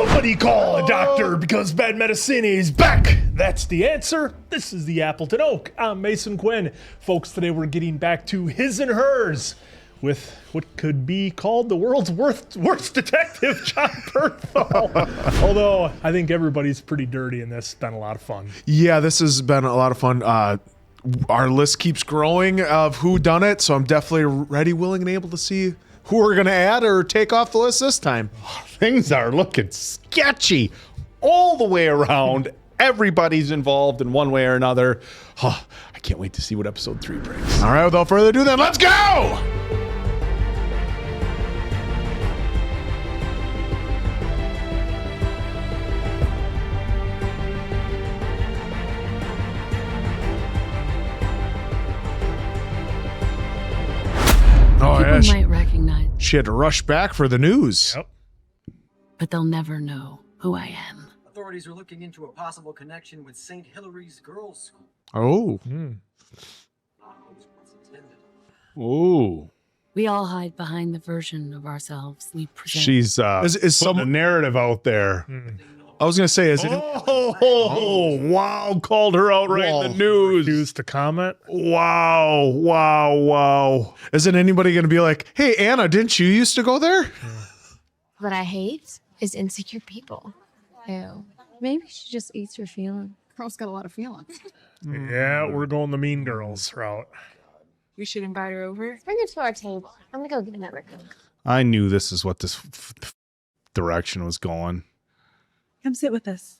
Somebody call a doctor because bad medicine is back. That's the answer. This is the Appleton Oak. I'm Mason Quinn. Folks, today we're getting back to his and hers with what could be called the world's worst detective, Jon Bernthal. Although I think everybody's pretty dirty in this. It's been a lot of fun. Yeah, this has been a lot of fun. Our list keeps growing of who done it, so I'm definitely ready, willing, and able to see who we're going to add or take off the list this time. Things are looking sketchy all the way around. Everybody's involved in one way or another. Oh, I can't wait to see what episode 3 brings. All right, without further ado then, let's go! Oh, People yeah, might recognize, she had to rush back for the news. Yep. but they'll never know who I am. Authorities are looking into a possible connection with St. Hilary's Girls' School. Oh. Ooh. We all hide behind the version of ourselves we present. She's Is putting some? a narrative out there. I was gonna say, is it? Oh, wow. Called her out right in the news. Refused to comment. Wow. Isn't anybody gonna be like, "Hey, Anna, didn't you used to go there?" What I hate is insecure people. Ew. Maybe she just eats her feeling. Girl's got a lot of feelings. Yeah, we're going the Mean Girls route. We should invite her over. Bring her to our table. I'm gonna go get another Coke. I knew this is what this direction was going. Come sit with us.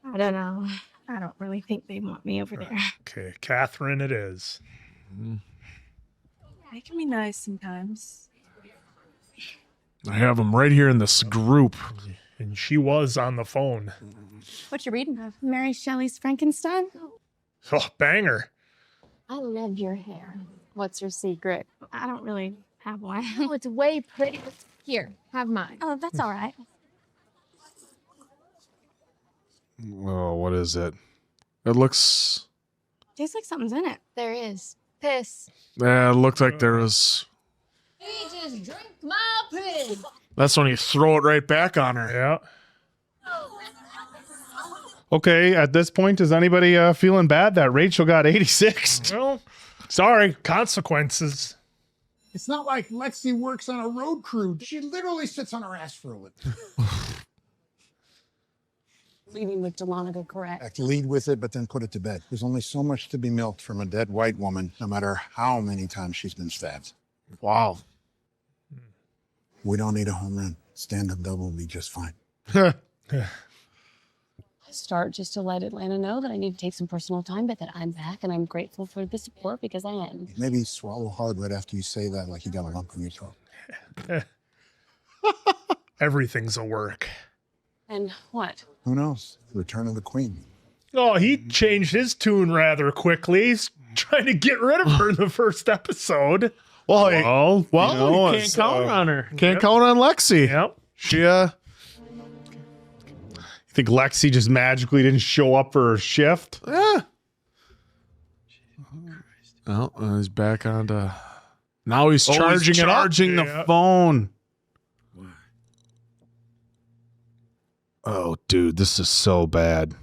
I don't know. I don't really think they want me over there. Okay, Catherine it is. They can be nice sometimes. I have them right here in this group. And she was on the phone. What you reading? Mary Shelley's Frankenstein? Oh, banger. I love your hair. What's your secret? I don't really have one. Oh, it's way pretty. Here, have mine. Oh, that's all right. Oh, what is it? It looks. Tastes like something's in it. There is. Piss. It looked like there was. He just drank my piss. That's when you throw it right back on her. Yeah. Okay, at this point, is anybody feeling bad that Rachel got 86? Well, Sorry. consequences. It's not like Lexi works on a road crew. She literally sits on her ass for a living. Leading with Delonica, correct? Lead with it, but then put it to bed. There's only so much to be milked from a dead white woman, no matter how many times she's been stabbed. Wow. We don't need a home run. Stand-up double will be just fine. Start just to let Atlanta know that I need to take some personal time, but that I'm back and I'm grateful for the support because I am. Maybe swallow hard right after you say that, like you got a lump in your throat. Everything's a work. And what? Who knows? Return of the Queen. Oh, he changed his tune rather quickly. He's trying to get rid of her in the first episode. Well, Well, well, you know, you it's, can't count on her. Can't Yep. count on Lexi. Yep. She, You think Lexi just magically didn't show up for her shift? yeah. Oh, he's back on to. Now he's charging it up. Charging the Yeah. phone. Oh, dude, this is so bad.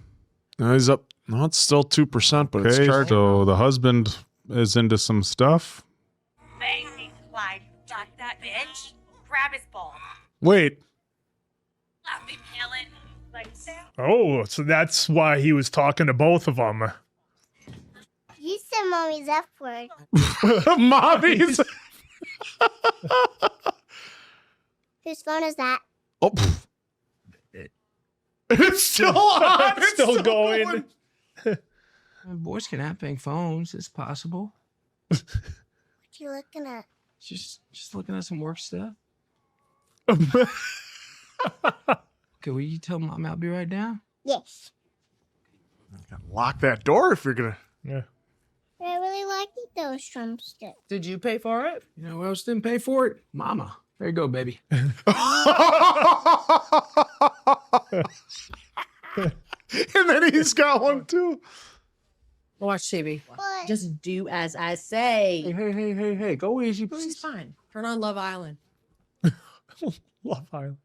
No, he's up. No, it's still 2%, but it's Okay, charged. so the husband is into some stuff. Baby, like that bitch. Grab his ball. Wait. Let me kill it. Like that. Oh, so that's why he was talking to both of them. You said mommy's F word. Mommy's. Whose phone is that? Oh, pff. It's still on. It's still going. Boys can have pink phones. It's possible. What you looking at? Just looking at some work stuff. Okay, will you tell Mom I'll be right down? Yes. Lock that door if you're gonna. Yeah. I really like those drumsticks. Did you pay for it? You know who else didn't pay for it? Mama. There you go, baby. And then he's got one too. Watch TV. What? Just do as I say. Hey, go easy, She's please. fine. Turn on Love Island. Love Island.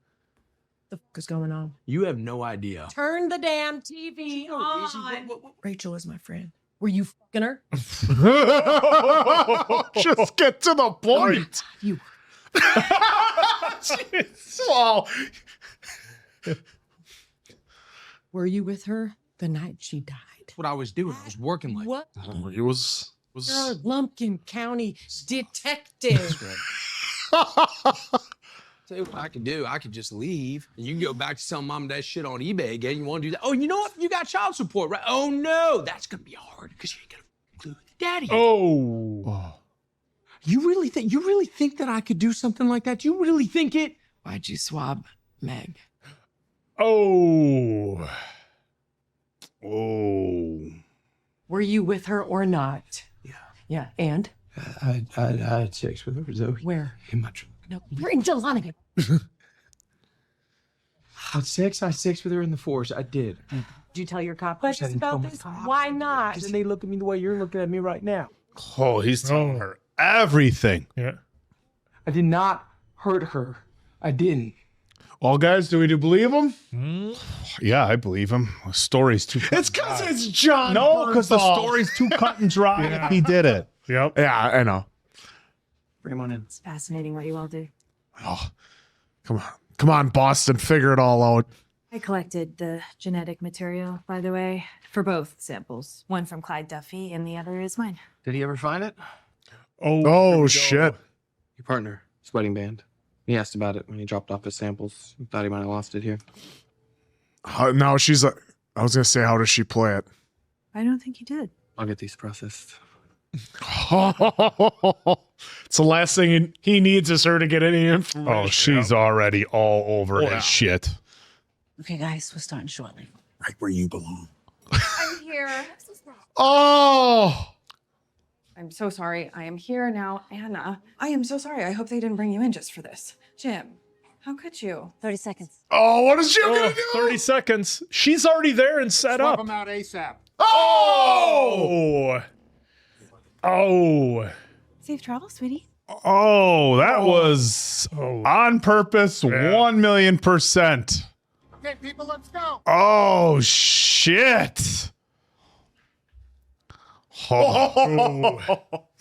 The fuck is going on? You have no idea. Turn the damn TV on. Rachel is my friend. Were you fucking her? Just get to the point. You. Well, Were you with her the night she died? That's what I was doing. I was working like What? he was. You're a Lumpkin County detective. Tell you what I can do. I could just leave, and you can go back to selling mom and dad shit on eBay again. You want to do that? Oh, you know what? You got child support, right? Oh no, that's gonna be hard because you ain't gonna include daddy. Oh. You really think that I could do something like that? You really think it? Why'd you swab Meg? Oh. Oh. Were you with her or not? Yeah. Yeah, and? I had sex with her, Zoe. Where? In my truck. No, you're in Jelani. I had sex with her in the forest. I did. Did you tell your cop I didn't tell about my this? cop. Why not? And they look at me the way you're looking at me right now. Oh, he's telling her everything. Yeah. I did not hurt her. I didn't. Well, guys, do we believe him? Yeah, I believe him. The story's too. It's because it's Jon. No, because the Bernthal. story's too cut and dry. If he did it. Yep. Yeah, I know. Bring him on in. It's fascinating what you all do. Oh, come on, Boston, figure it all out. I collected the genetic material, by the way, for both samples. One from Clyde Duffy and the other is mine. Did he ever find it? Oh shit! Your partner, his wedding band. He asked about it when he dropped off his samples. He thought he might have lost it here. Now she's like, I was gonna say, how does she play it? I don't think he did. I'll get these processed. It's the last thing he needs is her to get any information. Oh, she's already all over his shit. Okay, guys, we're starting shortly. Right where you belong. I'm here. Oh, I'm so sorry. I am here now, Anna. I am so sorry. I hope they didn't bring you in just for this. Jim, how could you? 30 seconds. oh, what is she gonna do? 30 seconds. She's already there and set Swap up. them out ASAP. Oh. Oh. Safe travel, sweetie. Oh, that was on purpose, 1,000,000%. Okay, people, let's go. Oh, shit. Oh.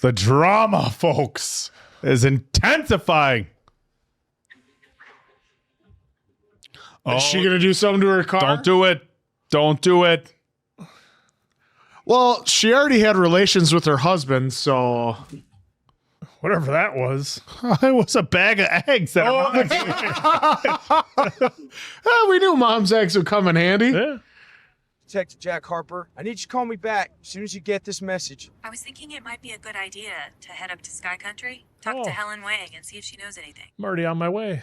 The drama, folks, is intensifying. Is she gonna do something to her car? Don't do it. Don't do it. Well, she already had relations with her husband, so Whatever that was. It was a bag of eggs. That we knew mom's eggs would come in handy. Yeah. Detective Jack Harper, I need you to call me back as soon as you get this message. I was thinking it might be a good idea to head up to Sky Country, talk to Helen Wang, and see if she knows anything. I'm already on my way.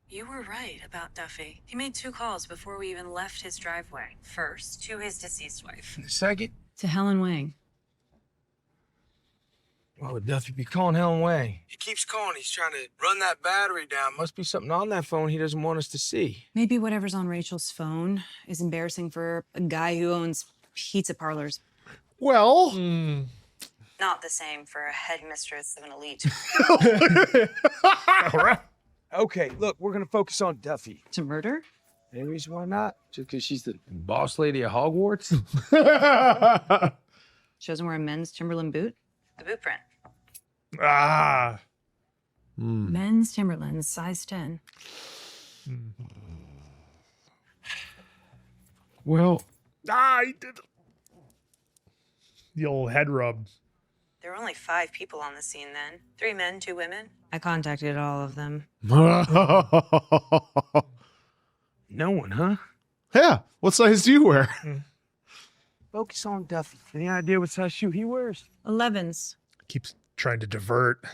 You were right about Duffy. He made 2 calls before we even left his driveway. First, to his deceased wife. And the second, To Helen Wang. why would Duffy be calling Helen Wang? He keeps calling. He's trying to run that battery down. Must be something on that phone he doesn't want us to see. Maybe whatever's on Rachel's phone is embarrassing for a guy who owns pizza parlors. Well, Not the same for a headmistress of an elite. Okay, look, we're gonna focus on Duffy. To murder? Any reason why not? Just because she's the boss lady at Hogwarts? She doesn't wear a men's Timberland boot? The boot print. Ah. Men's Timberlands, size 10. Well, He did it. The old head rub. There were only 5 people on the scene then. 3 men, 2 women. I contacted all of them. no one, huh? yeah. What size do you wear? Focus on Duffy. Any idea what size shoe he wears? 11s. Keeps trying to divert.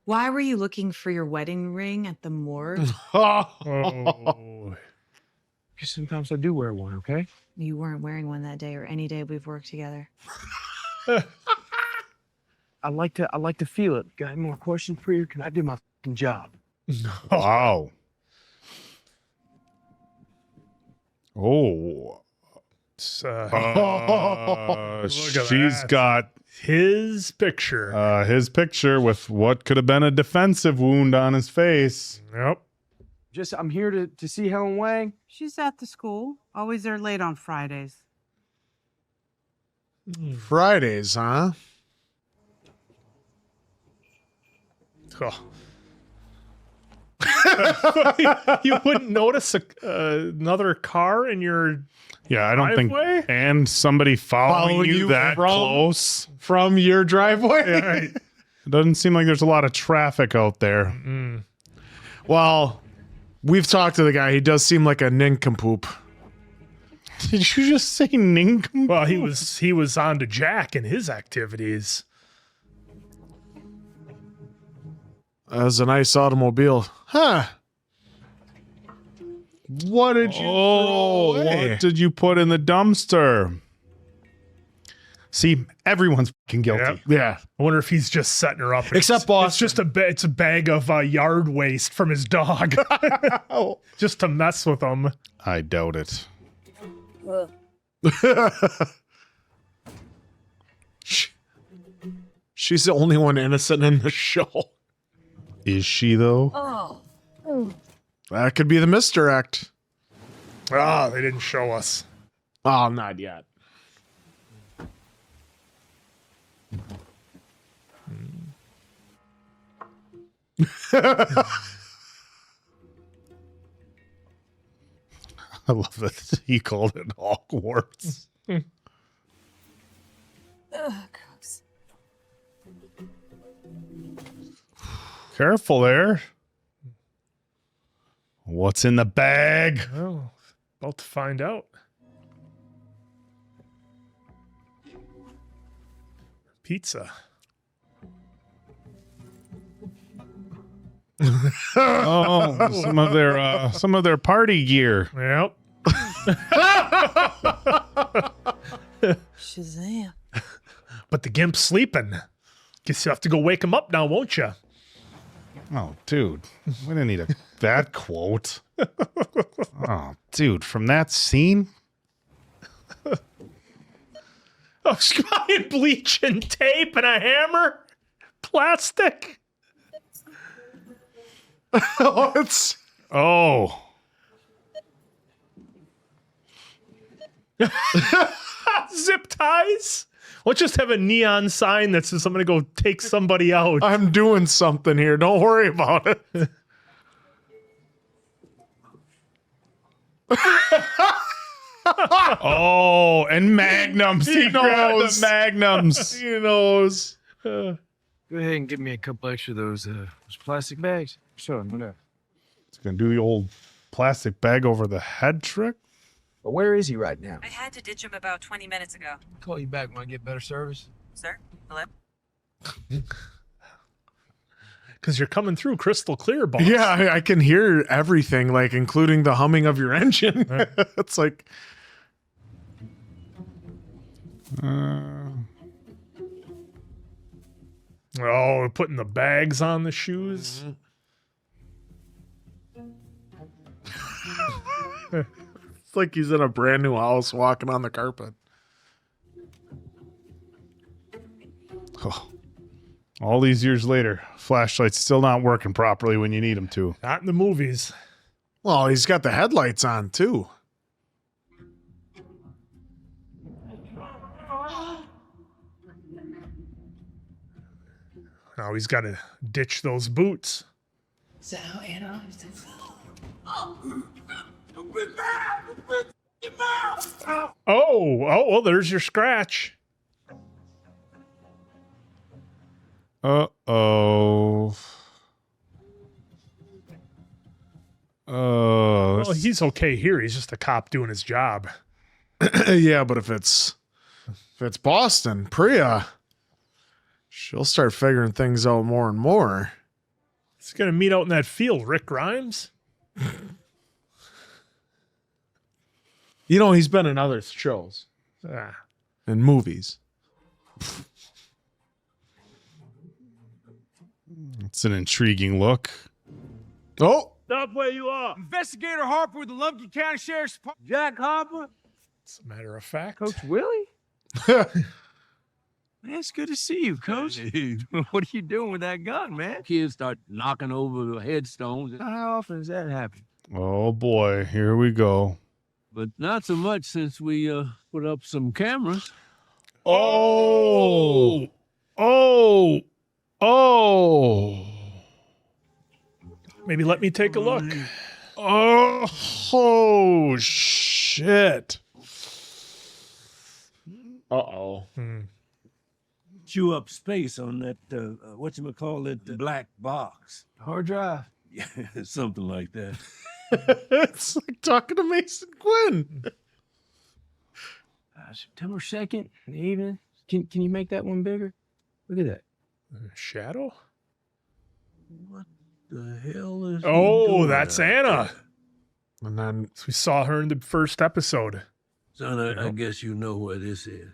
Why were you looking for your wedding ring at the morgue? Oh. Because sometimes I do wear one, okay? You weren't wearing one that day or any day we've worked together. I like to feel it. Got any more questions for you? Can I do my fucking job? Wow. Oh. Look at She's that. got His picture. his picture with what could have been a defensive wound on his face. Yep. I'm here to see Helen Wang. She's at the school. Always there late on Fridays. Fridays, huh? Oh. You wouldn't notice another car in your I don't driveway? think. And somebody following you that close from your driveway. Yeah, right. It doesn't seem like there's a lot of traffic out there. Well, we've talked to the guy. He does seem like a nincompoop. Did you just say nincompoop? Well, he was on to Jack in his activities. As a nice automobile. Huh. What did you throw away? What did you put in the dumpster? See, everyone's fucking guilty. Yep. Yeah. I wonder if he's just setting her up. Except Boston. It's just it's a bag of yard waste from his dog. Just to mess with him. I doubt it. She's the only one innocent in the show. Is she, though? Oh. That could be the misdirect. Ah, they didn't show us. Oh, not yet. I love that he called it Hogwarts. Ugh, gross. Careful there. What's in the bag? Oh, about to find out. Pizza. Oh, some of their party gear. Yep. Shazam. But the gimp's sleeping. Guess you have to go wake him up now, won't you? Oh, dude, we didn't need that quote. Oh, dude, from that scene. Oh, she's buying bleach and tape and a hammer, plastic. Oh. Zip ties. Let's just have a neon sign that says I'm going to go take somebody out. I'm doing something here. Don't worry about it. Oh, and magnums. He grabbed the magnums. He knows. Go ahead and give me a couple extra of those plastic bags. Sure, no doubt. It's going to do the old plastic bag over the head trick. But where is he right now? I had to ditch him about 20 minutes ago. Call you back when I get better service. Sir? Hello? Because you're coming through crystal clear, boss. Yeah, I can hear everything, like including the humming of your engine. It's like... Oh, we're putting the bags on the shoes. It's like he's in a brand new house walking on the carpet. Oh. All these years later, flashlight's still not working properly when you need them to. Not in the movies. Well, he's got the headlights on, too. Now he's got to ditch those boots. So, Anna, Oh, well, there's your scratch. Uh-oh. Well, he's okay here. He's just a cop doing his job. Yeah, but if it's Boston, Priya, she'll start figuring things out more and more. He's going to meet out in that field, Rick Grimes. You know, he's been in other shows and movies. It's an intriguing look. Oh! Stop where you are. Investigator Harper with the Lumpkin County Sheriff's Department. Jack Harper. As a matter of fact. Coach Willie? Man, it's good to see you, Coach. What are you doing with that gun, man? Kids start knocking over the headstones. How often does that happen? Oh boy, here we go. But not so much since we put up some cameras. Oh! Maybe let me take a look. Oh shit. Uh-oh. Chew up space on that, whatchamacallit, black box. Hard drive? Yeah, something like that. It's like talking to Mason Quinn. September 2nd in the evening. Can you make that one bigger? Look at that. Shadow? What the hell is Oh, that's Anna. And then we saw her in the first episode. Son, I guess you know what this is.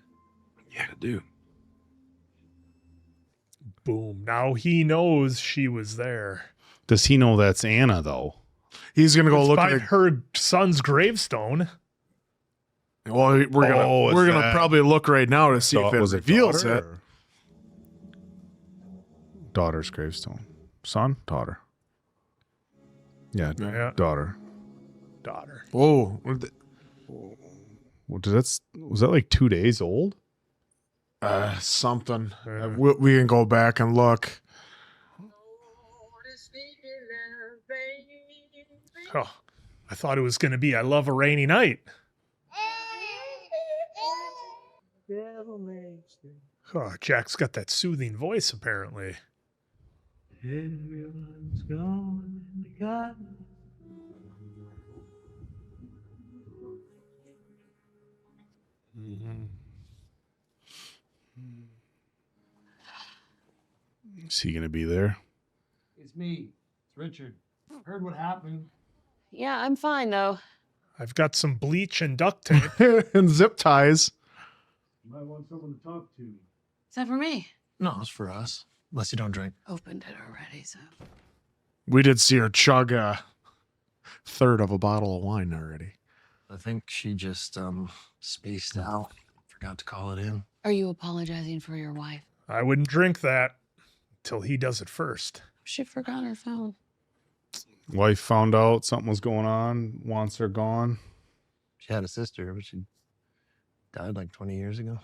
Yeah, I do. Boom. Now he knows she was there. Does he know that's Anna, though? He's going to go It's look by at her son's gravestone. Well, we're gonna probably look right now to see if it Was it reveals daughter it. or- Daughter's gravestone. Son? Daughter. Yeah, daughter. Daughter. Whoa. Was that like 2 days old? Something. We can go back and look. Oh, I thought it was going to be I Love a Rainy Night. Oh, Jack's got that soothing voice, apparently. Everyone's gone and got Is he going to be there? It's me. It's Richard. Heard what happened. Yeah, I'm fine though. I've got some bleach and duct tape. And zip ties. You might want someone to talk to. Is that for me? No, it's for us. Unless you don't drink. Opened it already, so. We did see her chug a third of a bottle of wine already. I think she just spaced out. Forgot to call it in. Are you apologizing for your wife? I wouldn't drink that till he does it first. She forgot her phone. Wife found out something was going on, wants her gone. She had a sister, but she died like 20 years ago.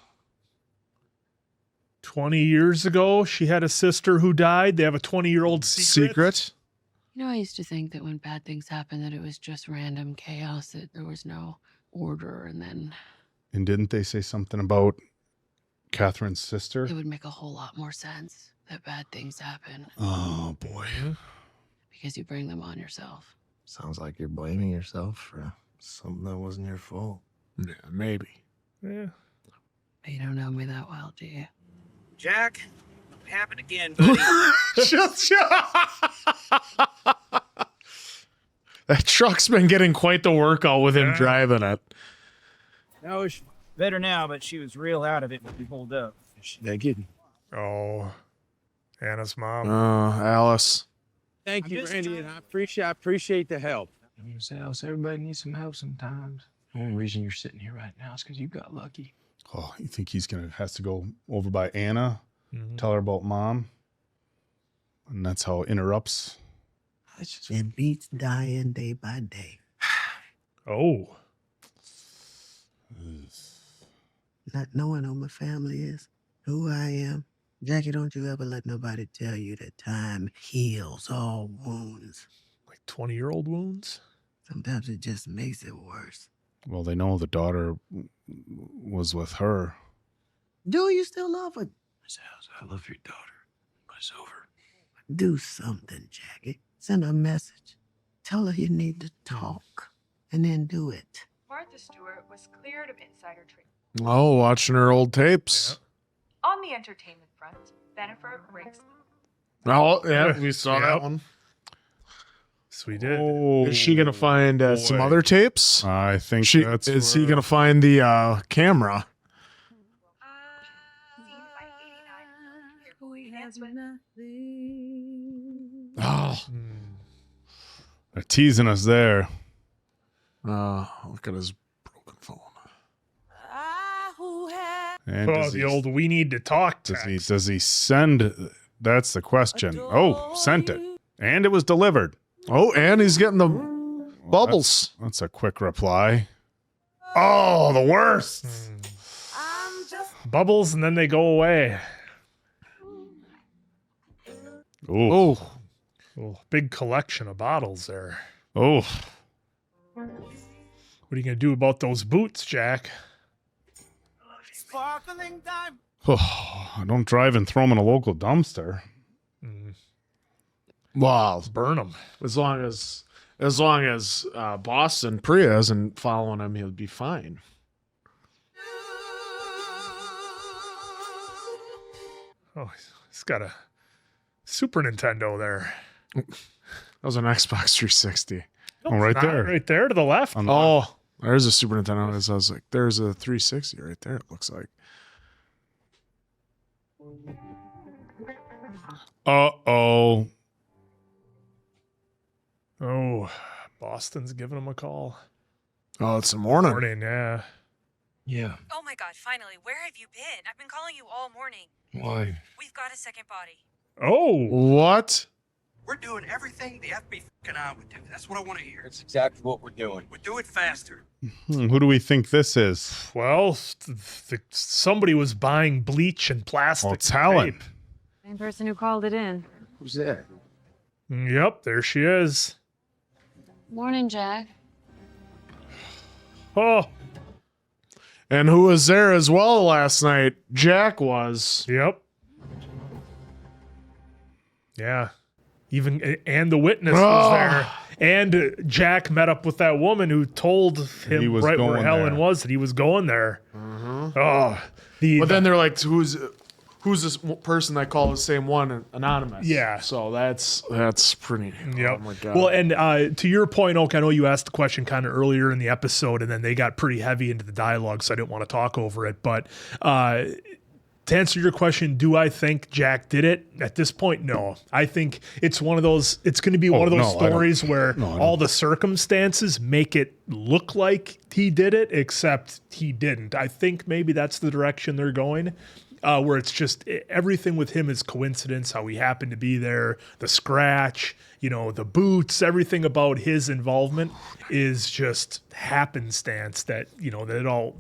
20 years ago, she had a sister who died. They have a 20-year-old secret. You know, I used to think that when bad things happen, that it was just random chaos, that there was no order, and then And didn't they say something about Catherine's sister? it would make a whole lot more sense that bad things happen Oh, boy. because you bring them on yourself. Sounds like you're blaming yourself for something that wasn't your fault. Yeah, maybe. Yeah. You don't know me that well, do you? Jack, it happened again, buddy. That truck's been getting quite the workout with him driving it. No, it's better now, but she was real out of it when we pulled up. She that kidding. Oh, Anna's mom. Alice. Thank you, Randy, and I appreciate the help. Everybody needs some help sometimes. The only reason you're sitting here right now is because you got lucky. Oh, you think has to go over by Anna, tell her about mom, and that's how it interrupts. It beats dying day by day. Oh. Not knowing who my family is, who I am. Jackie, don't you ever let nobody tell you that time heals all wounds. Like 20-year-old wounds? Sometimes it just makes it worse. Well, they know the daughter was with her. Do you still love her? I love your daughter, but it's over. Do something, Jackie. Send her a message. Tell her you need to talk, and then do it. Martha Stewart was cleared of insider trading. Oh, watching her old tapes. On the entertainment front, Bennifer breaks. Oh, yeah, we saw that one. So we did. Is she going to find some other tapes? I think Is he going to find the camera? Oh. They're teasing us there. Look at his broken phone. And The old "we need to talk" text. Does he send? That's the question. Oh, sent it, and it was delivered. Oh, and he's getting the bubbles. That's a quick reply. Oh, the worst. Bubbles, and then they go away. Ooh. Oh, big collection of bottles there. Oh. What are you going to do about those boots, Jack? Sparkling time. Oh, don't drive and throw them in a local dumpster. Wow, burn them. As long as Boston Priya isn't following him, he'll be fine. Oh, he's got a Super Nintendo there. That was an Xbox 360. Oh, right there. Right there to the left. Oh, there's a Super Nintendo. I was like, there's a 360 right there, it looks like. Uh-oh. Oh, Boston's giving him a call. Oh, it's the morning. Yeah. Yeah. Oh my God, finally. Where have you been? I've been calling you all morning. Why? We've got a second body. Oh. What? We're doing everything the FBI would do. That's what I want to hear. That's exactly what we're doing. We'll do it faster. Who do we think this is? Well, somebody was buying bleach and plastic. Well, it's Helen. tape. Same person who called it in. Who's that? Yep, there she is. Morning, Jack. Oh. And who was there as well last night? Jack was. Yep. Yeah. And the witness was there. And Jack met up with that woman who told him right where Helen was that he was going there. Oh. But then they're like, who's this person that called the same one anonymous? Yeah. So that's pretty. Yep. Oh my God. Well, and to your point, Oak, I know you asked the question kind of earlier in the episode, and then they got pretty heavy into the dialogue, so I didn't want to talk over it. But to answer your question, do I think Jack did it? At this point, no. I think it's one of those. It's going to be one of those stories where all the circumstances make it look like he did it, except he didn't. I think maybe that's the direction they're going. Where it's just everything with him is coincidence, how he happened to be there, the scratch, the boots, everything about his involvement is just happenstance that it all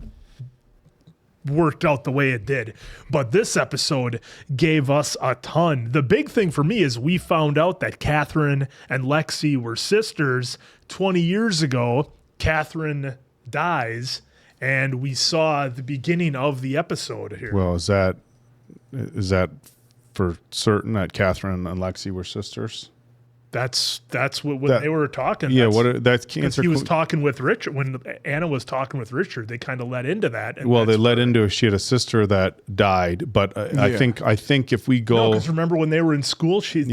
worked out the way it did. But this episode gave us a ton. The big thing for me is we found out that Catherine and Lexi were sisters 20 years ago. Catherine dies. And we saw the beginning of the episode here. Well, is that for certain that Catherine and Lexi were sisters? That's what they were talking. Yeah, that's cancer. He was talking with Richard when Anna was talking with Richard. They kind of led into that. Well, they led into she had a sister that died, but I think if we go, because remember when they were in school, she's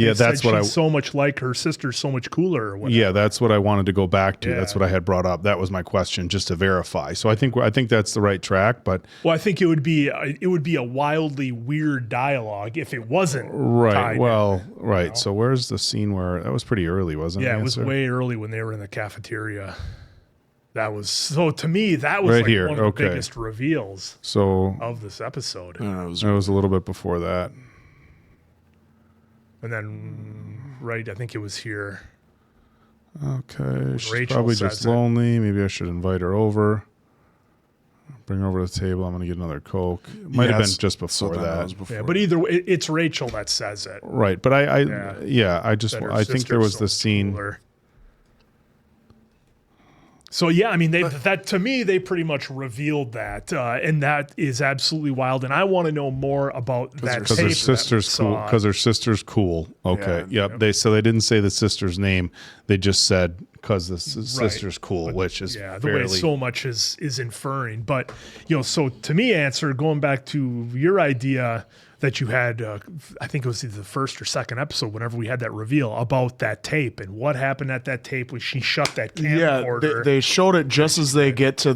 so much like her sister, so much cooler. Or whatever. Yeah, that's what I wanted to go back to. Yeah. That's what I had brought up. That was my question, just to verify. So I think that's the right track. But I think it would be a wildly weird dialogue if it wasn't right. Tied Right. So where's the scene where that was pretty early, wasn't it? Yeah, it was way early when they were in the cafeteria. To me, that was right like here. one of the biggest reveals of this episode. It was a little bit before that. And then, I think it was here. Okay, she's Rachel probably says just it. lonely. Maybe I should invite her over. Bring her over to the table. I'm going to get another Coke. It might have been just before that. Yeah, but either way, it's Rachel that says it. Right, but I think there was the scene. Cooler. So yeah, I mean, that to me, they pretty much revealed that, and that is absolutely wild. And I want to know more about that Because her sister's cool. Because her sister's cool. Okay. Yeah. Yep. They didn't say the sister's name. They just said because the sister's cool, which is the way so much is inferring. But so to me, going back to your idea that you had, I think it was either the first or second episode, whenever we had that reveal about that tape and what happened at that tape when she shut that camcorder. Yeah, they showed it just as they get to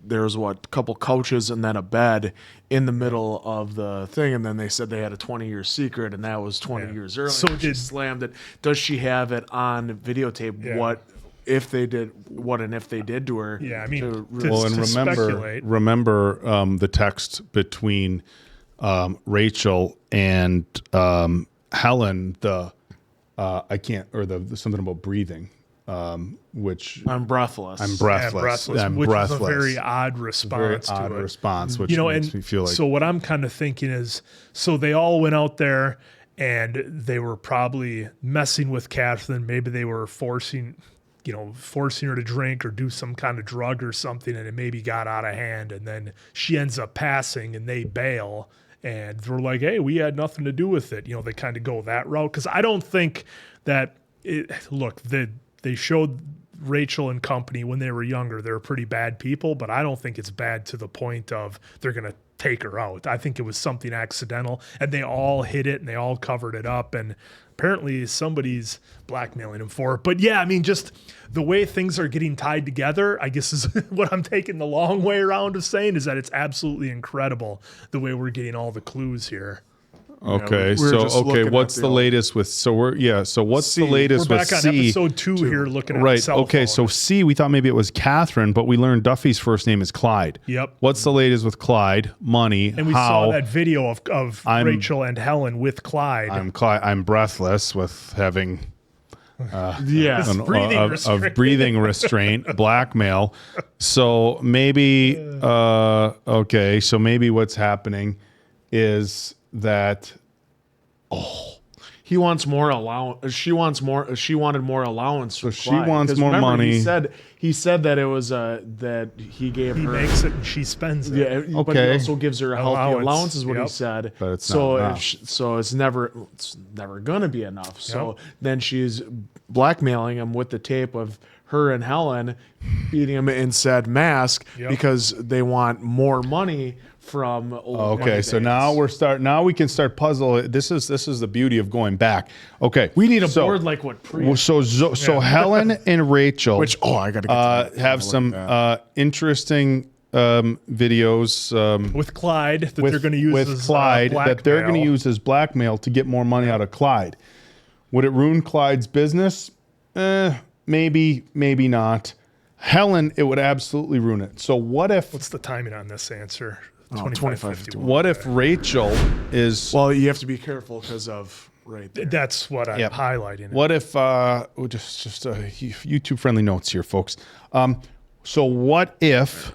there's a couple couches and then a bed in the middle of the thing, and then they said they had a 20-year secret, and that was 20 years earlier. So she slammed it. Does she have it on videotape? Yeah. What if they did to her. Yeah, I mean, remember the text between Rachel and Helen. Something about breathing. Which I'm breathless. I'm breathless. Which is a very odd response. Which makes me feel like. So what I'm kind of thinking is, so they all went out there and they were probably messing with Catherine. Maybe they were forcing her to drink or do some kind of drug or something, and it maybe got out of hand. And then she ends up passing, and they bail. And they're like, "Hey, we had nothing to do with it." They kind of go that route, because I don't think that. They showed Rachel and company when they were younger. They were pretty bad people, but I don't think it's bad to the point of they're going to take her out. I think it was something accidental, and they all hid it and they all covered it up. And apparently somebody's blackmailing him for it. But yeah, I mean, just the way things are getting tied together, I guess is what I'm taking the long way around of saying, is that it's absolutely incredible the way we're getting all the clues here. Okay, what's the latest with what's the latest we're with back on C? episode 2 here looking at right. cell Okay, phone. so C, we thought maybe it was Catherine, but we learned Duffy's first name is Clyde. Yep. What's the latest with Clyde? Money. And we saw that video of Rachel and Helen with Clyde. I'm breathless with having breathing restraint, blackmail. So maybe so maybe what's happening is that he wants more allowance. She wanted more allowance. So she wants more money. He said that it was that he gave her. He makes it and she spends it. Yeah, but he also gives her a healthy allowance, is what he said. But it's not enough. So it's never gonna be enough. So then she's blackmailing him with the tape of her and Helen beating him in said mask because they want more money from old so now we can start puzzle. This is the beauty of going back. Okay. We need a board like what Prius. So Helen and Rachel, which I gotta get have some interesting videos with Clyde that they're going to use with as Clyde blackmail. that they're going to use as blackmail to get more money out of Clyde. Would it ruin Clyde's business? Maybe not. Helen, it would absolutely ruin it. So what's the timing on this answer? 25-51. What if Rachel is? Well, you have to be careful because of right there. That's what I'm highlighting. What if just YouTube friendly notes here, folks. So what if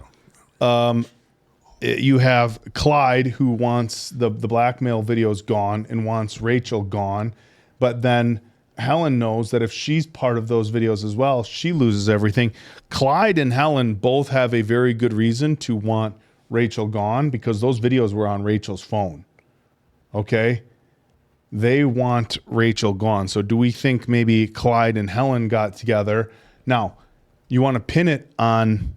you have Clyde who wants the blackmail videos gone and wants Rachel gone, but then Helen knows that if she's part of those videos as well, she loses everything. Clyde and Helen both have a very good reason to want Rachel gone because those videos were on Rachel's phone. Okay? They want Rachel gone. So do we think maybe Clyde and Helen got together? Now, you want to pin it on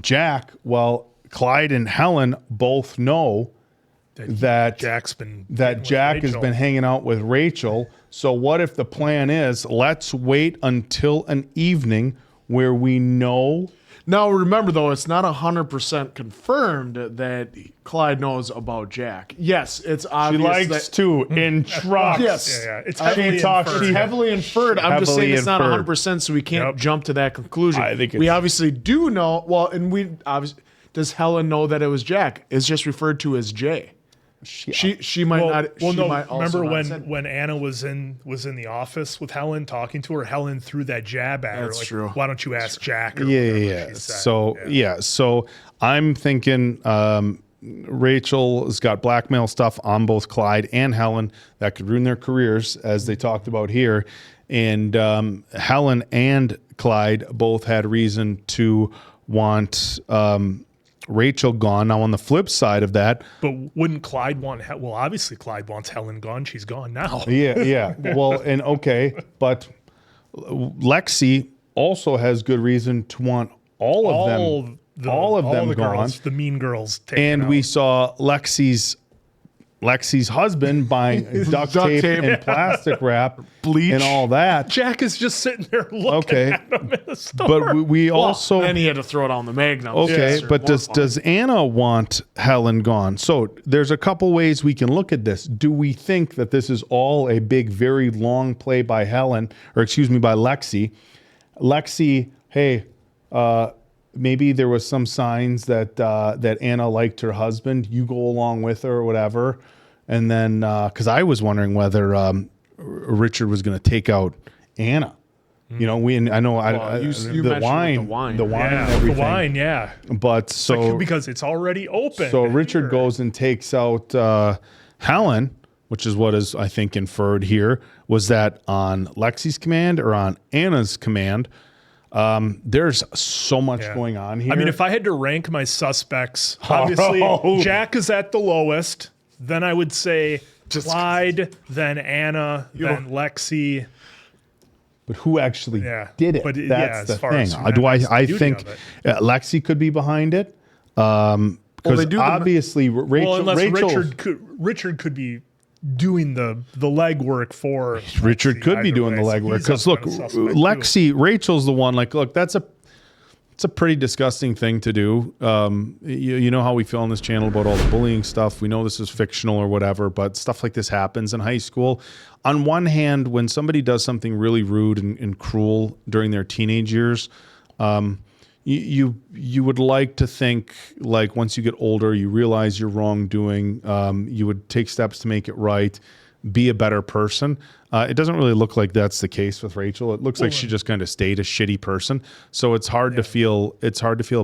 Jack. Well, Clyde and Helen both know that Jack has been hanging out with Rachel. So what if the plan is, let's wait until an evening where we know. Now, remember, though, it's not 100% confirmed that Clyde knows about Jack. Yes, it's obvious. She likes to entrust. Yes. Yeah. It's heavily inferred. I'm just saying it's not 100%, so we can't jump to that conclusion. I think we obviously do know. Well, and we obviously, does Helen know that it was Jack? It's just referred to as Jay. She might not. Well, she no. might also remember not when Anna was in the office with Helen talking to her? Helen threw that jab at her. That's like, true. Why don't you ask Jack? Or Yeah. she said. So I'm thinking Rachel's got blackmail stuff on both Clyde and Helen that could ruin their careers, as they talked about here. And Helen and Clyde both had reason to want Rachel gone. Now, on the flip side of that, But wouldn't Clyde want? Well, obviously Clyde wants Helen gone. She's gone now. yeah. Well, and okay, but Lexi also has good reason to want all of them gone. Girls, the mean girls. Taken And out. we saw Lexi's husband buying duct tape and plastic wrap, bleach, and all that. Jack is just sitting there looking at him in the store. But we also then he had to throw it on the Magnum. Okay, but does Anna want Helen gone? So there's a couple ways we can look at this. Do we think that this is all a big, very long play by Lexi? Lexi, hey, maybe there was some signs that that Anna liked her husband. You go along with her or whatever. And then, because I was wondering whether Richard was going to take out Anna. You know, the wine, and everything. The wine, yeah. But so because it's already open. So Richard goes and takes out Helen, which is what is I think inferred here. Was that on Lexi's command or on Anna's command? There's so much going on here. I mean, if I had to rank my suspects, obviously Jack is at the lowest. Then I would say Clyde, then Anna, then Lexi. But who actually did it? That's the thing. I think Lexi could be behind it. Because obviously Richard could be doing the legwork for Richard could be doing the legwork because look, Rachel's the one. Like, look, it's a pretty disgusting thing to do. You know how we feel on this channel about all the bullying stuff. We know this is fictional or whatever, but stuff like this happens in high school. On one hand, when somebody does something really rude and cruel during their teenage years, you would like to think like once you get older, you realize your wrongdoing, you would take steps to make it right, be a better person. It doesn't really look like that's the case with Rachel. It looks like she just kind of stayed a shitty person. So it's hard to feel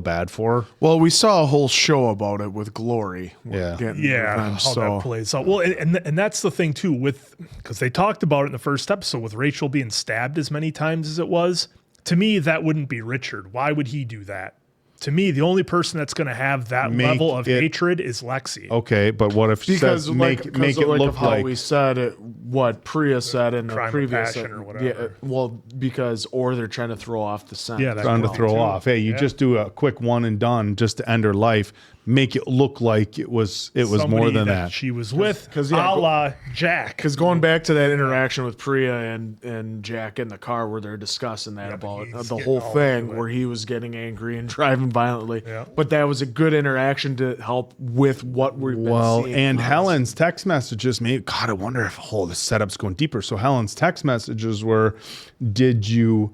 bad for her. Well, we saw a whole show about it with Glory. How that plays out. Well, and that's the thing too because they talked about it in the first episode with Rachel being stabbed as many times as it was. To me, that wouldn't be Richard. Why would he do that? To me, the only person that's going to have that level of hatred is Lexi. Okay, but what if because make it look how like we said it, what Priya said in the previous passion or whatever. Or they're trying to throw off the scent. Yeah, trying to throw off. Hey, you just do a quick one and done just to end her life. Make it look like it was more than that. She was with a la Jack. Because going back to that interaction with Priya and Jack in the car where they're discussing that about the whole thing where he was getting angry and driving violently. Yeah. But that was a good interaction to help with what we've been seeing. And Helen's text messages God, I wonder if the setup's going deeper. So Helen's text messages were, did you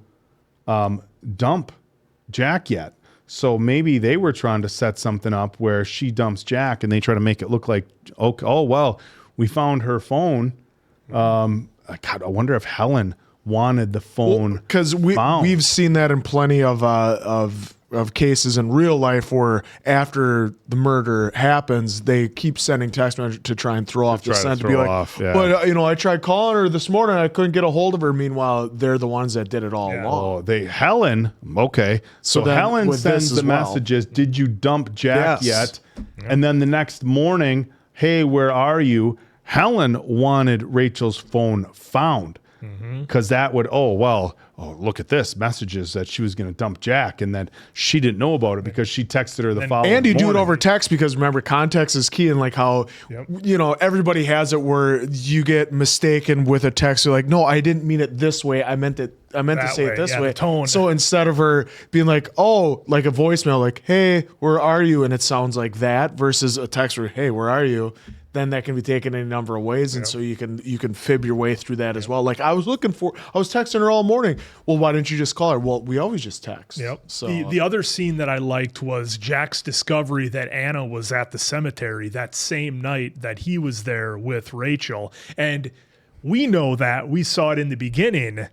dump Jack yet? So maybe they were trying to set something up where she dumps Jack and they try to make it look like, we found her phone. God, I wonder if Helen wanted the phone. Because we've seen that in plenty of cases in real life where after the murder happens, they keep sending text messages to try and throw off the scent to be like, but I tried calling her this morning, I couldn't get a hold of her. Meanwhile, they're the ones that did it all along. So Helen sends the messages, did you dump Jack yet? And then the next morning, hey, where are you? Helen wanted Rachel's phone found. Because that would, look at this, messages that she was going to dump Jack and that she didn't know about it because she texted her the following morning. And you do it over text because remember, context is key. And like how, everybody has it where you get mistaken with a text. You're like, no, I didn't mean it this way. I meant to say it this way. Tone. So instead of her being like, like a voicemail, like, hey, where are you? And it sounds like that versus a text where, hey, where are you? Then that can be taken any number of ways, and so you can fib your way through that as well. Like I was texting her all morning. Well, why didn't you just call her? Well, we always just text. Yep. So the other scene that I liked was Jack's discovery that Anna was at the cemetery that same night that he was there with Rachel, and we know that we saw it in the beginning.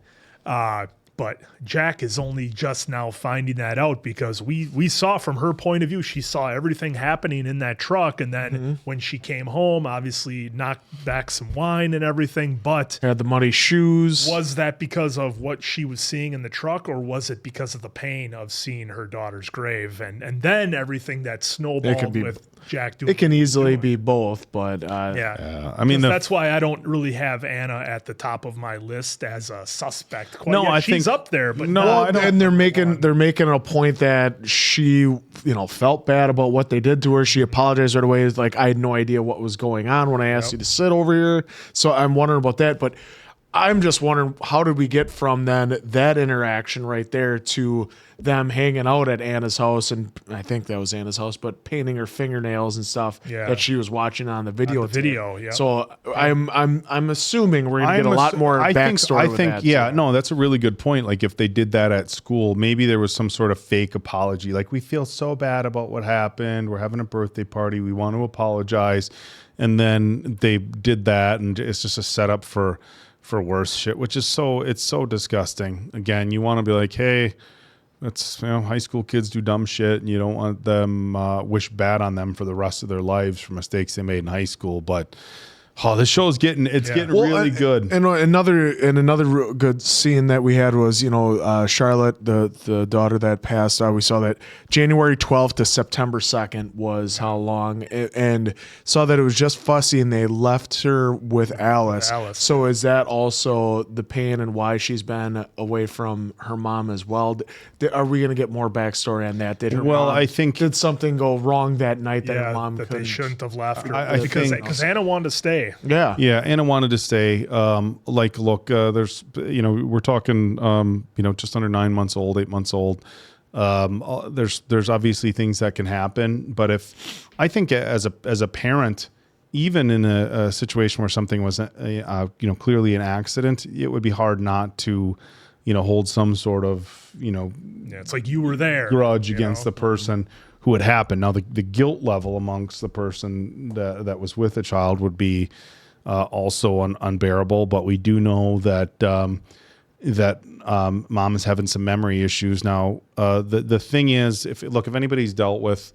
But Jack is only just now finding that out because we saw from her point of view, she saw everything happening in that truck. And then when she came home, obviously knocked back some wine and everything, but had the muddy shoes. Was that because of what she was seeing in the truck, or was it because of the pain of seeing her daughter's grave? And then everything that snowballed with Jack doing it can easily be both, but I mean, that's why I don't really have Anna at the top of my list as a suspect. I think up there, but and they're making a point that she, felt bad about what they did to her. She apologized right away. It's like, I had no idea what was going on when I asked you to sit over here. So I'm wondering about that. But I'm just wondering, how did we get from then that interaction right there to them hanging out at Anna's house, and I think that was Anna's house, but painting her fingernails and stuff that she was watching on the video. Yeah. So I'm assuming we're gonna get a lot more backstory. I with think, that, yeah, so. no, that's a really good point. Like if they did that at school, maybe there was some sort of fake apology. Like, we feel so bad about what happened. We're having a birthday party. We want to apologize, and then they did that, and it's just a setup for worse shit, which is it's so disgusting. Again, you want to be like, hey, that's, high school kids do dumb shit, and you don't want them wish bad on them for the rest of their lives for mistakes they made in high school. But this show is getting really good. And another good scene that we had was, Charlotte, the daughter that passed. We saw that January 12th to September 2nd was how long, and saw that it was just Fussy, and they left her with Alice. So is that also the pain and why she's been away from her mom as well? Are we going to get more backstory on that? Did something go wrong that night that her mom they shouldn't have left her? I think because Anna wanted to stay. Yeah. Anna wanted to stay. Look, there's, we're talking, just under 9 months old, 8 months old. There's obviously things that can happen, but I think as a parent, even in a situation where something was, clearly an accident, it would be hard not to, hold some sort of, it's like you were there, grudge against the person who had happened. Now, the guilt level amongst the person that was with the child would be also unbearable. But we do know that mom is having some memory issues now. The thing is, if anybody's dealt with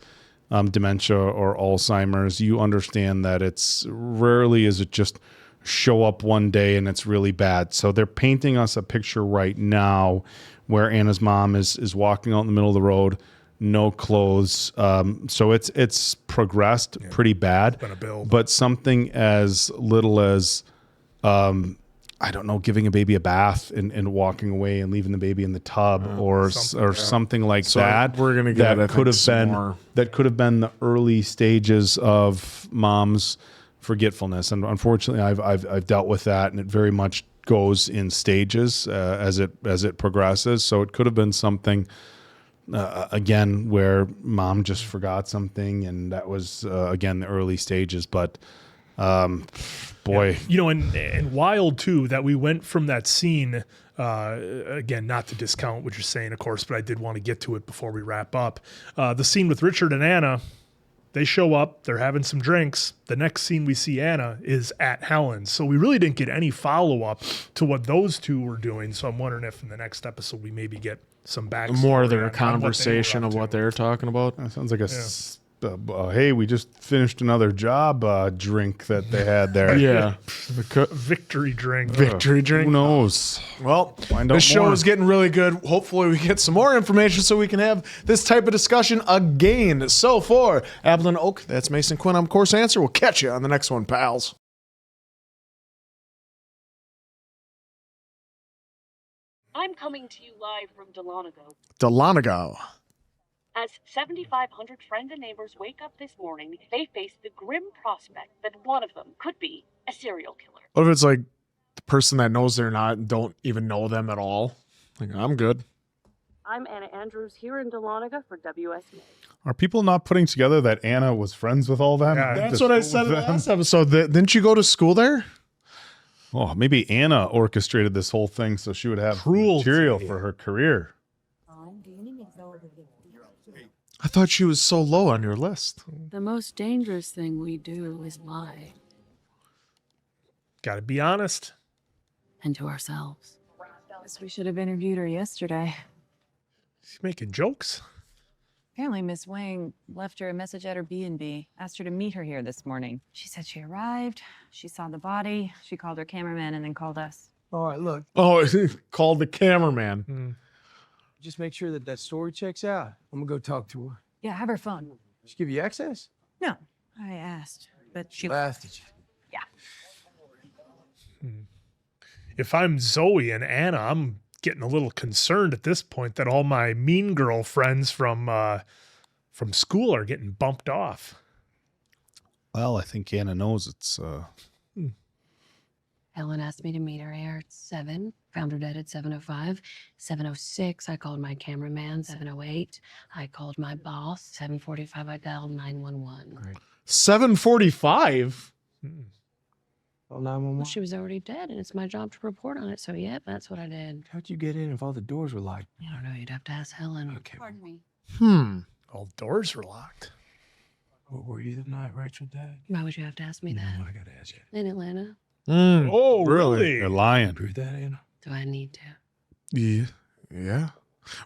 dementia or Alzheimer's, you understand that it's rarely is it just show up one day and it's really bad. So they're painting us a picture right now where Anna's mom is walking out in the middle of the road, no clothes. So it's progressed pretty bad. Been a build. But something as little as I don't know, giving a baby a bath and walking away and leaving the baby in the tub or something like that. We're gonna get that could have been the early stages of mom's forgetfulness, and unfortunately, I've dealt with that, and it very much goes in stages as it progresses. So it could have been something again where mom just forgot something, and that was again the early stages. But boy, and wild too that we went from that scene. Again, not to discount what you're saying, of course, but I did want to get to it before we wrap up. The scene with Richard and Anna. They show up, they're having some drinks. The next scene we see Anna is at Helen's. So we really didn't get any follow-up to what those two were doing. So I'm wondering if in the next episode we maybe get some backstory. More of their conversation of what they're talking about. That sounds like hey, we just finished another job drink that they had there. Yeah. Victory drink. Victory drink. Who knows? Well, Find out this show more. is getting really good. Hopefully we get some more information so we can have this type of discussion again. So for Appleton Oak, that's Mason Quinn. I'm Course Answer. We'll catch you on the next one, pals. I'm coming to you live from Delanago. Delanago. As 7,500 friends and neighbors wake up this morning, they face the grim prospect that one of them could be a serial killer. What if it's like the person that knows they're not and don't even know them at all? Like, I'm good. I'm Anna Andrews here in Delanago for WSMA. Are people not putting together that Anna was friends with all them? Yeah, that's what I said in the last episode. Didn't you go to school there? Oh, maybe Anna orchestrated this whole thing so she would have material for her career. I thought she was so low on your list. The most dangerous thing we do is lie. Gotta be honest. And to ourselves. Guess we should have interviewed her yesterday. She's making jokes. Apparently, Miss Wang left her a message at her B&B, asked her to meet her here this morning. She said she arrived, she saw the body, she called her cameraman, and then called us. All right, look. Oh, called the cameraman. Just make sure that story checks out. I'm gonna go talk to her. Yeah, have her phone. She give you access? No, I asked, but she laughed at you. Yeah. If I'm Zoe and Anna, I'm getting a little concerned at this point that all my mean girl friends from school are getting bumped off. Well, I think Anna knows it's Helen asked me to meet her here at 7. Found her dead at 7:05. 7:06, I called my cameraman. 7:08, I called my boss. 7:45, I dialed 911. Great. 7:45. Oh, 911. Well, she was already dead, and it's my job to report on it. So, yep, that's what I did. How'd you get in if all the doors were locked? I don't know. You'd have to ask Helen. Okay. Pardon me. All doors were locked. What were you the night Rachel died? Why would you have to ask me that? I gotta ask you. In Atlanta. Oh, really? You're lying. Prove that, Anna. Do I need to? Yeah.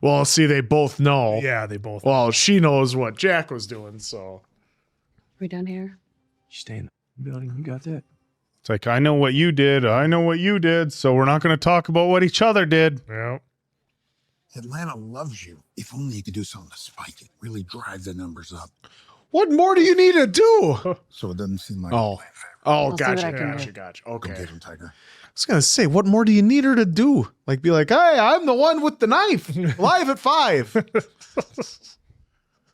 Well, see, they both know. Yeah, they both. Well, she knows what Jack was doing, so. We done here? You stay in the building. You got that? It's like, I know what you did. I know what you did. So we're not going to talk about what each other did. Yeah. Atlanta loves you. If only you could do something to spike it, really drive the numbers up. What more do you need to do? So it doesn't seem like Oh, I'll see what gotcha, I can do. gotcha. Go Okay. get him, Tiger. I was gonna say, what more do you need her to do? Like, be like, hey, I'm the one with the knife, live at 5.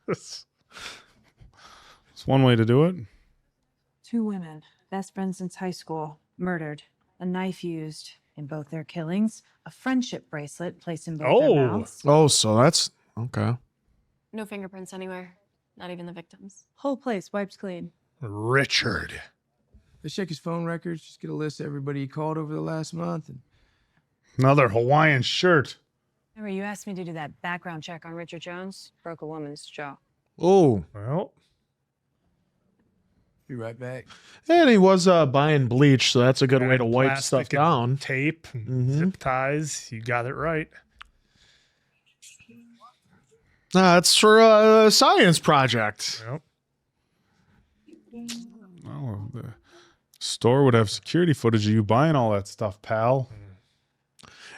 It's one way to do it. 2 women, best friends since high school, murdered. A knife used in both their killings. A friendship bracelet placed in both their mouths. Oh, so that's okay. No fingerprints anywhere. Not even the victims. Whole place wiped clean. Richard. Let's check his phone records. Just get a list of everybody he called over the last month. And Another Hawaiian shirt. Remember, you asked me to do that background check on Richard Jones? Broke a woman's jaw. Oh, Well, be right back. and he was buying bleach, so that's a good way to wipe plastic stuff and down. Tape, and zip ties. You got it right. It's for a science project. Yep. Oh, the store would have security footage of you buying all that stuff, pal.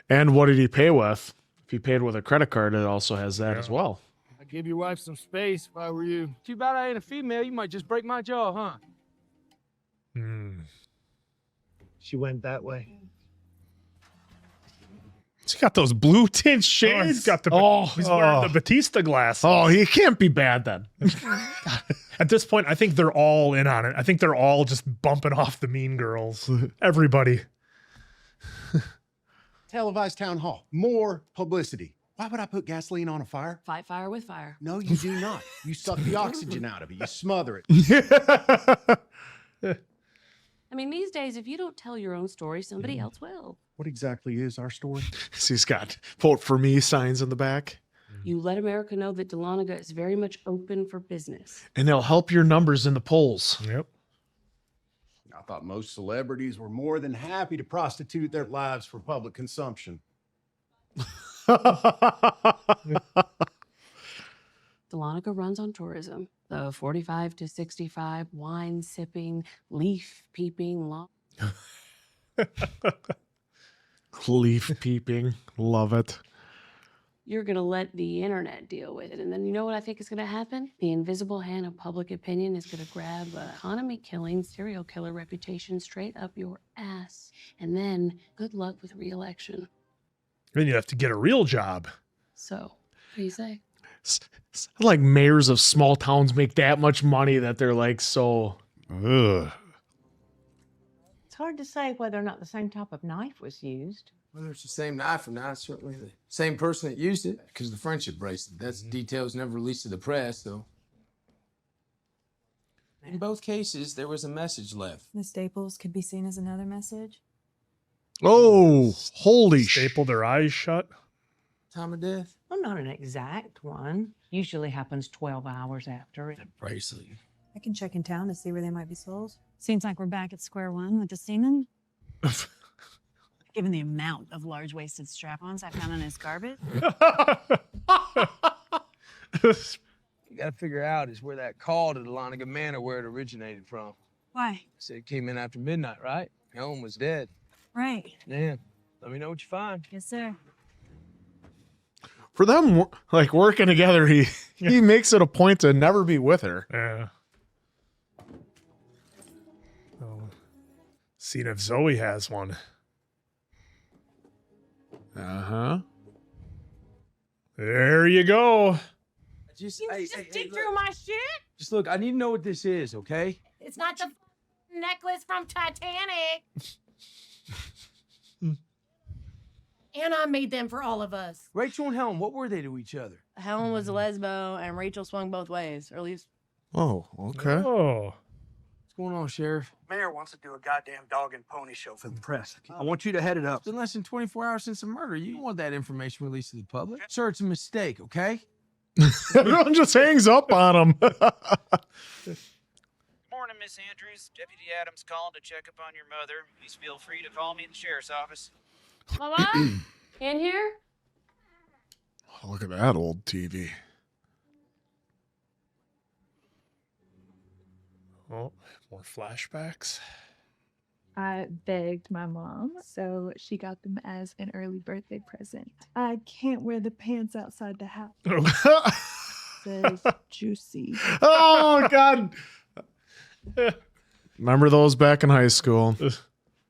And what did he pay with? If he paid with a credit card, it also has that as well. I'd give your wife some space if I were you. Too bad I ain't a female. You might just break my jaw, huh? She went that way. He's got those blue tint shades. He's got the. He's wearing the Batista glasses. Oh, he can't be bad then. At this point, I think they're all in on it. I think they're all just bumping off the Mean Girls. Everybody. Televised town hall. More publicity. Why would I put gasoline on a fire? Fight fire with fire. No, you do not. You suck the oxygen out of it. You smother it. I mean, these days, if you don't tell your own story, somebody else will. What exactly is our story? So he's got vote for me signs in the back. You let America know that Dahlonega is very much open for business. And they'll help your numbers in the polls. Yep. I thought most celebrities were more than happy to prostitute their lives for public consumption. Dahlonega runs on tourism. The 45 to 65, wine sipping, leaf peeping, Leaf peeping. Love it. You're going to let the internet deal with it. And then you know what I think is going to happen? The invisible hand of public opinion is going to grab an economy-killing serial killer reputation straight up your ass. And then good luck with re-election. Then you have to get a real job. So, what do you say? Like mayors of small towns make that much money that they're like so. Ugh. It's hard to say whether or not the same type of knife was used. Whether it's the same knife or not, certainly the same person that used it, because the friendship bracelet. That's details never released to the press, though. In both cases, there was a message left. The staples could be seen as another message. Oh, holy Staple their eyes shut. Time of death? Well, not an exact one. Usually happens 12 hours after. Bracelet. I can check in town to see where they might be sold. Seems like we're back at square one with the semen. Given the amount of large-waisted strap-ons I found in his garbage. You gotta figure out is where that call to the Dahlonega Manor, where it originated from. Why? Said it came in after midnight, right? Helen was dead. Right. Yeah. Let me know what you find. Yes, sir. For them, like working together, he makes it a point to never be with her. Yeah. Oh. Seeing if Zoe has one. Uh-huh. There you go. Just, You just dig through my shit? Just look, I need to know what this is, okay? It's not the necklace from Titanic. And I made them for all of us. Rachel and Helen, what were they to each other? Helen was a lesbo, and Rachel swung both ways, or at least. Oh, okay. Oh. What's going on, Sheriff? Mayor wants to do a goddamn dog and pony show for the press. I want you to head it up. It's been less than 24 hours since the murder. You don't want that information released to the public. Sir, it's a mistake, okay? Everyone just hangs up on him. Morning, Miss Andrews. Deputy Adams calling to check up on your mother. Please feel free to call me at the sheriff's office. Mama? In here? Oh, look at that old TV. Oh, more flashbacks. I begged my mom, so she got them as an early birthday present. I can't wear the pants outside the house. Says juicy. Oh, God. Remember those back in high school?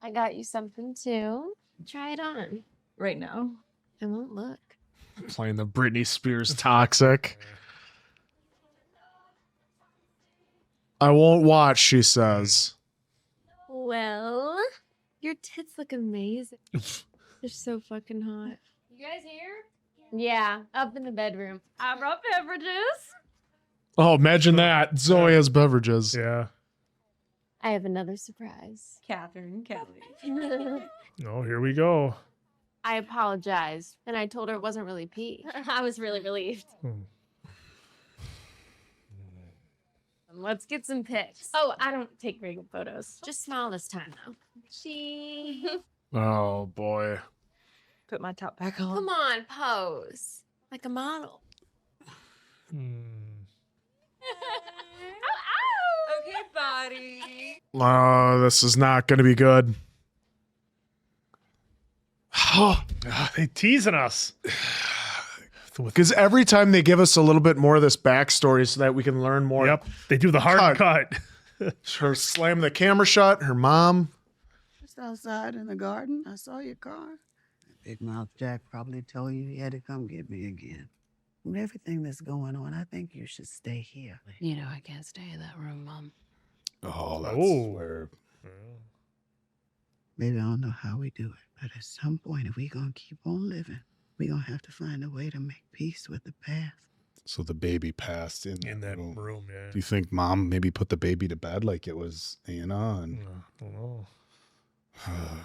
I got you something too. Try it on. Right now. It won't look. Playing the Britney Spears Toxic. I won't watch, she says. Well, your tits look amazing. They're so fucking hot. You guys here? Yeah, up in the bedroom. I brought beverages. Oh, imagine that. Zoe has beverages. Yeah. I have another surprise. Catherine Kelly. Oh, here we go. I apologized, and I told her it wasn't really pee. I was really relieved. Let's get some pics. Oh, I don't take very good photos. Just smile this time, though. She. Oh, boy. Put my top back on. Come on, pose. Like a model. Okay, buddy. Oh, this is not going to be good. Oh, they teasing us. Because every time they give us a little bit more of this backstory so that we can learn more. Yep, they do the hard cut. Her slam the camera shut, her mom. Just outside in the garden, I saw your car. Big Mouth Jack probably told you he had to come get me again. With everything that's going on, I think you should stay here. You know I can't stay in that room, Mom. Oh, that's where... Maybe I don't know how we do it, but at some point, if we gonna keep on living, we gonna have to find a way to make peace with the past. So the baby passed in that room, yeah. Do you think mom maybe put the baby to bed like it was Anna? And... I don't know. I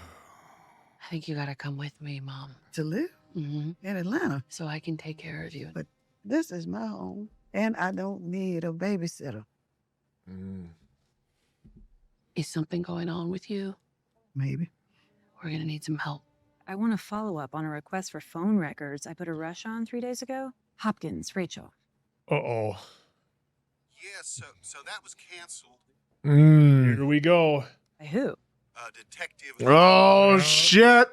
think you gotta come with me, Mom. To live? Mm-hmm. In Atlanta? So I can take care of you. But this is my home, and I don't need a babysitter. Is something going on with you? Maybe. We're gonna need some help. I want to follow up on a request for phone records I put a rush on 3 days ago. Hopkins, Rachel. Uh-oh. Yeah, so that was canceled. Here we go. By who? Detective. Oh, shit.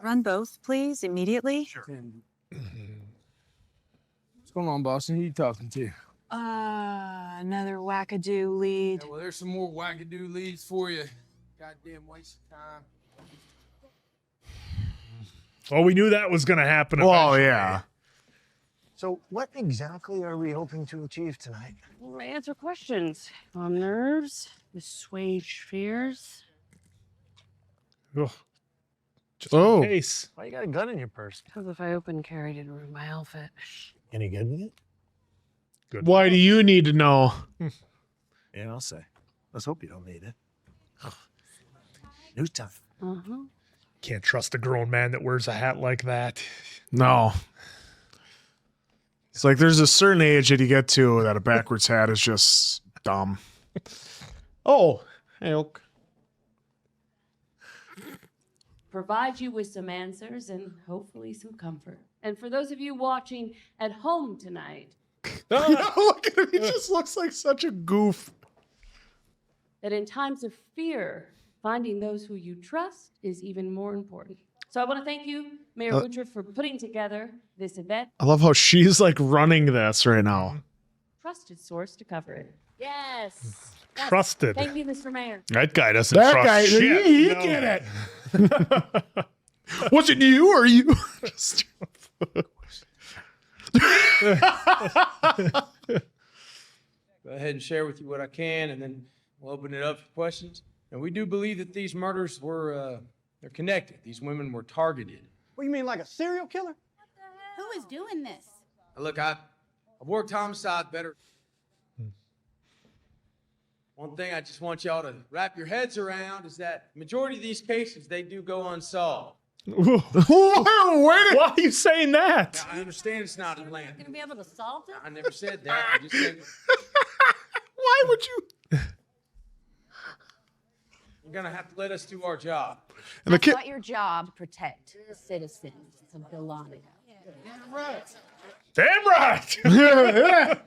Run both, please, immediately. Sure. What's going on, Boston? Who you talking to? Another wackadoo lead. Yeah, well, there's some more wackadoo leads for you. Goddamn waste of time. Oh, we knew that was going to happen. Oh, yeah. So what exactly are we hoping to achieve tonight? Answer questions. Calm nerves, assuage fears. Ugh. Just in case. Why you got a gun in your purse? Because if I open carried it ruin my outfit. Any good with it? Good. Why do you need to know? Yeah, I'll say. Let's hope you don't need it. News time. Uh-huh. Can't trust a grown man that wears a hat like that. No. It's like there's a certain age that you get to that a backwards hat is just dumb. Oh, hey, Oak. Provide you with some answers and hopefully some comfort. And for those of you watching at home tonight, Look at him. He just looks like such a goof. that in times of fear, finding those who you trust is even more important. So I want to thank you, Mayor Woodruff, for putting together this event. I love how she's like running this right now. Trusted source to cover it. Yes. Trusted. Thank you, Mr. Mayor. That guy doesn't That trust guy, shit. he No. get it. Was it you or you? Just- Go ahead and share with you what I can, and then we'll open it up for questions. And we do believe that these murders were, they're connected. These women were targeted. What, you mean like a serial killer? Who is doing this? Look, I've worked homicide better. One thing I just want y'all to wrap your heads around is that the majority of these cases, they do go unsolved. Why are you saying that? Now, I understand it's not Atlanta. Gonna be able to solve it? I never said that. I just said Why would you? you're gonna have to let us do our job. And the kid. Not your job to protect the citizens of Delonica. Damn right. Yeah.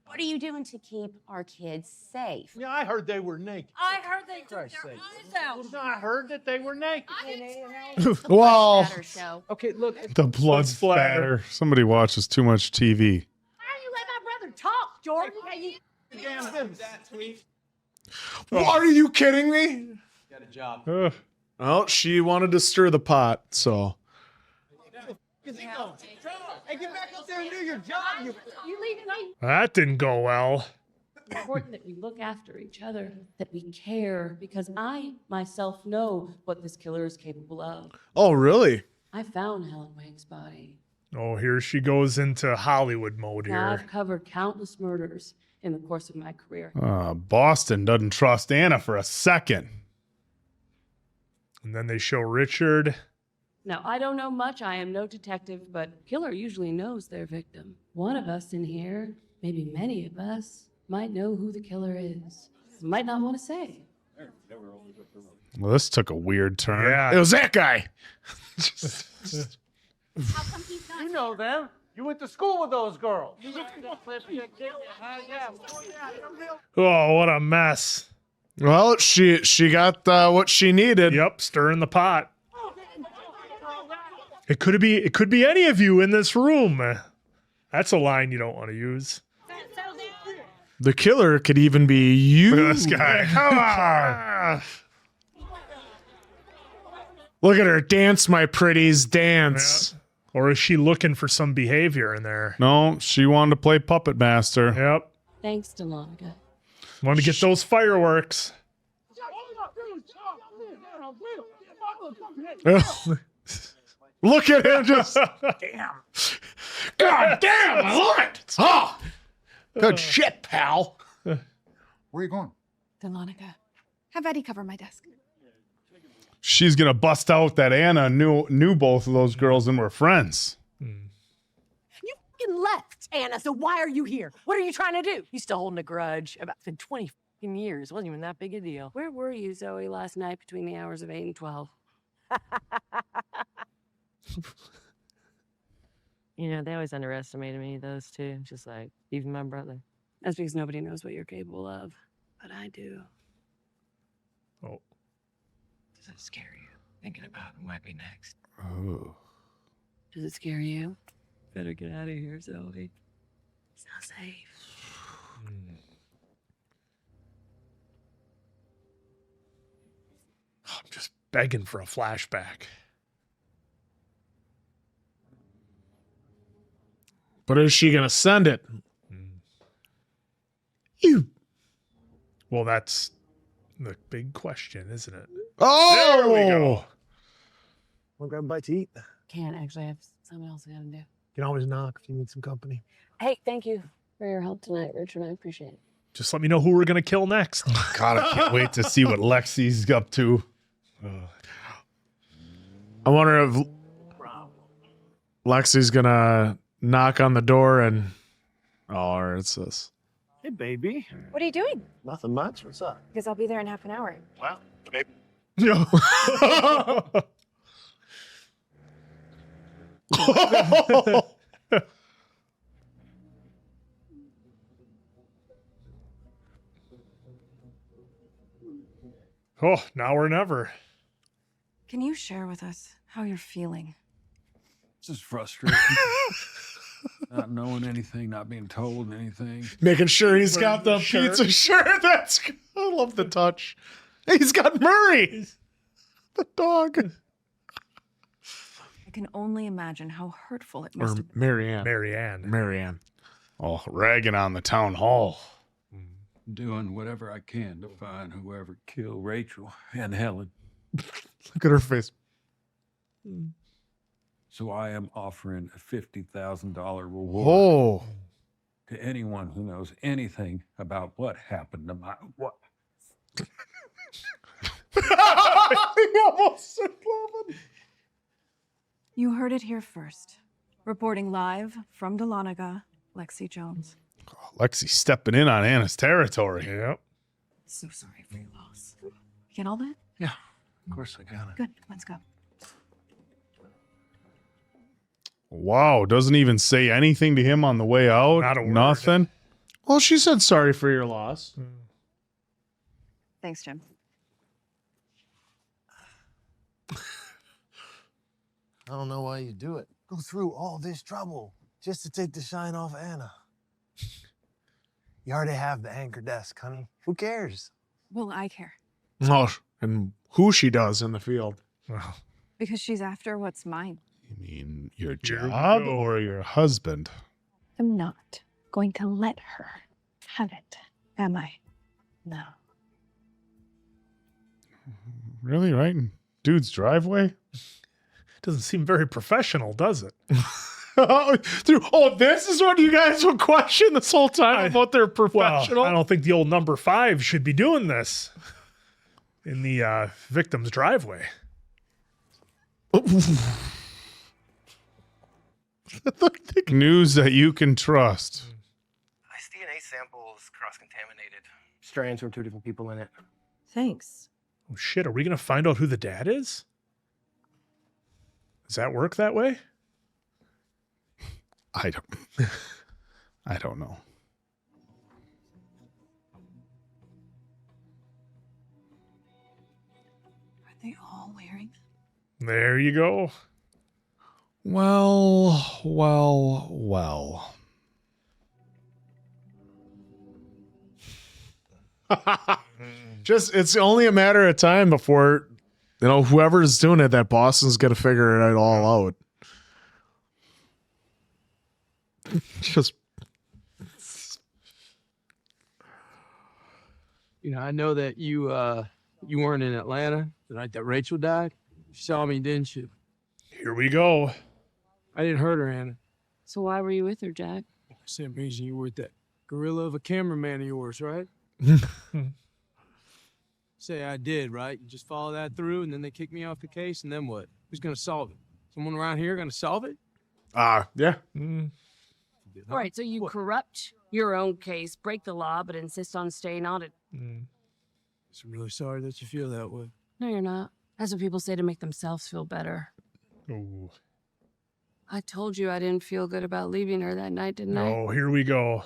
What are you doing to keep our kids safe? Yeah, I heard they were naked. I heard they took their eyes out. I heard that they were naked. Well, Show. Okay, look. The blood splatter. Somebody watches too much TV. Why don't you let my brother talk, Jordan? are you kidding me? Got a job. Well, she wanted to stir the pot, so. Hey, get back up there and do your job. You leaving me? That didn't go well. It's important that we look after each other, that we care, because I myself know what this killer is capable of. Oh, really? I found Helen Wang's body. Oh, here she goes into Hollywood mode Now, here. I've covered countless murders in the course of my career. Boston doesn't trust Anna for a second. And then they show Richard. Now, I don't know much. I am no detective, but killer usually knows their victim. One of us in here, maybe many of us, might know who the killer is. Might not want to say. Well, this took a weird turn. Yeah. It was that guy. You know them. You went to school with those girls. Oh, what a mess. Well, she got what she needed. Yep, stirring the pot. It could be any of you in this room. That's a line you don't want to use. The killer could even be you. Look at this guy. Come on. Look at her dance, my pretties, dance. Yeah. Or is she looking for some behavior in there? No, she wanted to play puppet master. Yep. Thanks, Delonica. Want to get those fireworks. Look at him just. Damn. God damn, I love it. Oh, good shit, pal. Where are you going? Delonica, have Eddie cover my desk. She's gonna bust out that Anna knew both of those girls and were friends. You fucking left, Anna, so why are you here? What are you trying to do? You still holding a grudge? It's been 20 fucking years. It wasn't even that big a deal. Where were you, Zoe, last night between the hours of 8 and 12? You know, they always underestimated me, those two. Just like, even my brother. That's because nobody knows what you're capable of. But I do. Oh. Does that scare you? Thinking about who might be next. Oh. Does it scare you? Better get out of here, Zoe. It's not safe. I'm just begging for a flashback. But is she gonna send it? You. Well, that's the big question, isn't it? Oh, there we go. Want to grab a bite to eat? Can't actually. I have something else I gotta do. You can always knock if you need some company. Hey, thank you for your help tonight, Richard. I appreciate it. Just let me know who we're gonna kill next. God, I can't wait to see what Lexi's up to. I wonder if Lexi's gonna knock on the door and it's this. Hey, baby. What are you doing? Nothing much. What's up? Because I'll be there in half an hour. Wow, baby. Oh, now or never. Can you share with us how you're feeling? This is frustrating. Not knowing anything, not being told anything. Making sure he's got the pizza shirt. That's good. I love the touch. He's got Murray, the dog. I can only imagine how hurtful it Or must have been. Marianne. Marianne. Marianne. Oh, ragging on the town hall. doing whatever I can to find whoever killed Rachel and Helen. Look at her face. So I am offering a $50,000 reward Oh. to anyone who knows anything about what happened to my what. You heard it here first. Reporting live from Dahlonega, Lexi Jones. Lexi stepping in on Anna's territory. Yep. So sorry for your loss. You get all that? Yeah, of course I got it. Good. Let's go. Wow, doesn't even say anything to him on the way out. Not a word. Nothing. Well, she said sorry for your loss. Thanks, Jim. I don't know why you do it. Go through all this trouble just to take the shine off Anna. You already have the anchor desk, honey. Who cares? Well, I care. Oh, and who she does in the field. Well, Because she's after what's mine. You mean your Here we job go. or your husband? I'm not going to let her have it, am I? No. Really, right in dude's driveway? doesn't seem very professional, does it? This is what you guys will question this whole time about their professional. Well, I don't think the old number 5 should be doing this in the victim's driveway. News that you can trust. This DNA sample is cross-contaminated. Strands from 2 different people in it. Thanks. Oh shit, are we gonna find out who the dad is? Does that work that way? I don't know. Are they all wearing them? There you go. Well. It's only a matter of time before, whoever's doing it, that Boston's going to figure it all out. Just. I know that you weren't in Atlanta the night that Rachel died. You saw me, didn't you? Here we go. I didn't hurt her, Anna. So why were you with her, Jack? Same reason you were with that gorilla of a cameraman of yours, right? Say I did, right? You just follow that through, and then they kick me off the case, and then what? Who's gonna solve it? Someone around here gonna solve it? Yeah. All right, so you corrupt your own case, break the law, but insist on staying on it. So I'm really sorry that you feel that way. No, you're not. That's what people say to make themselves feel better. Oh. I told you I didn't feel good about leaving her that night, didn't I? Oh, here we go.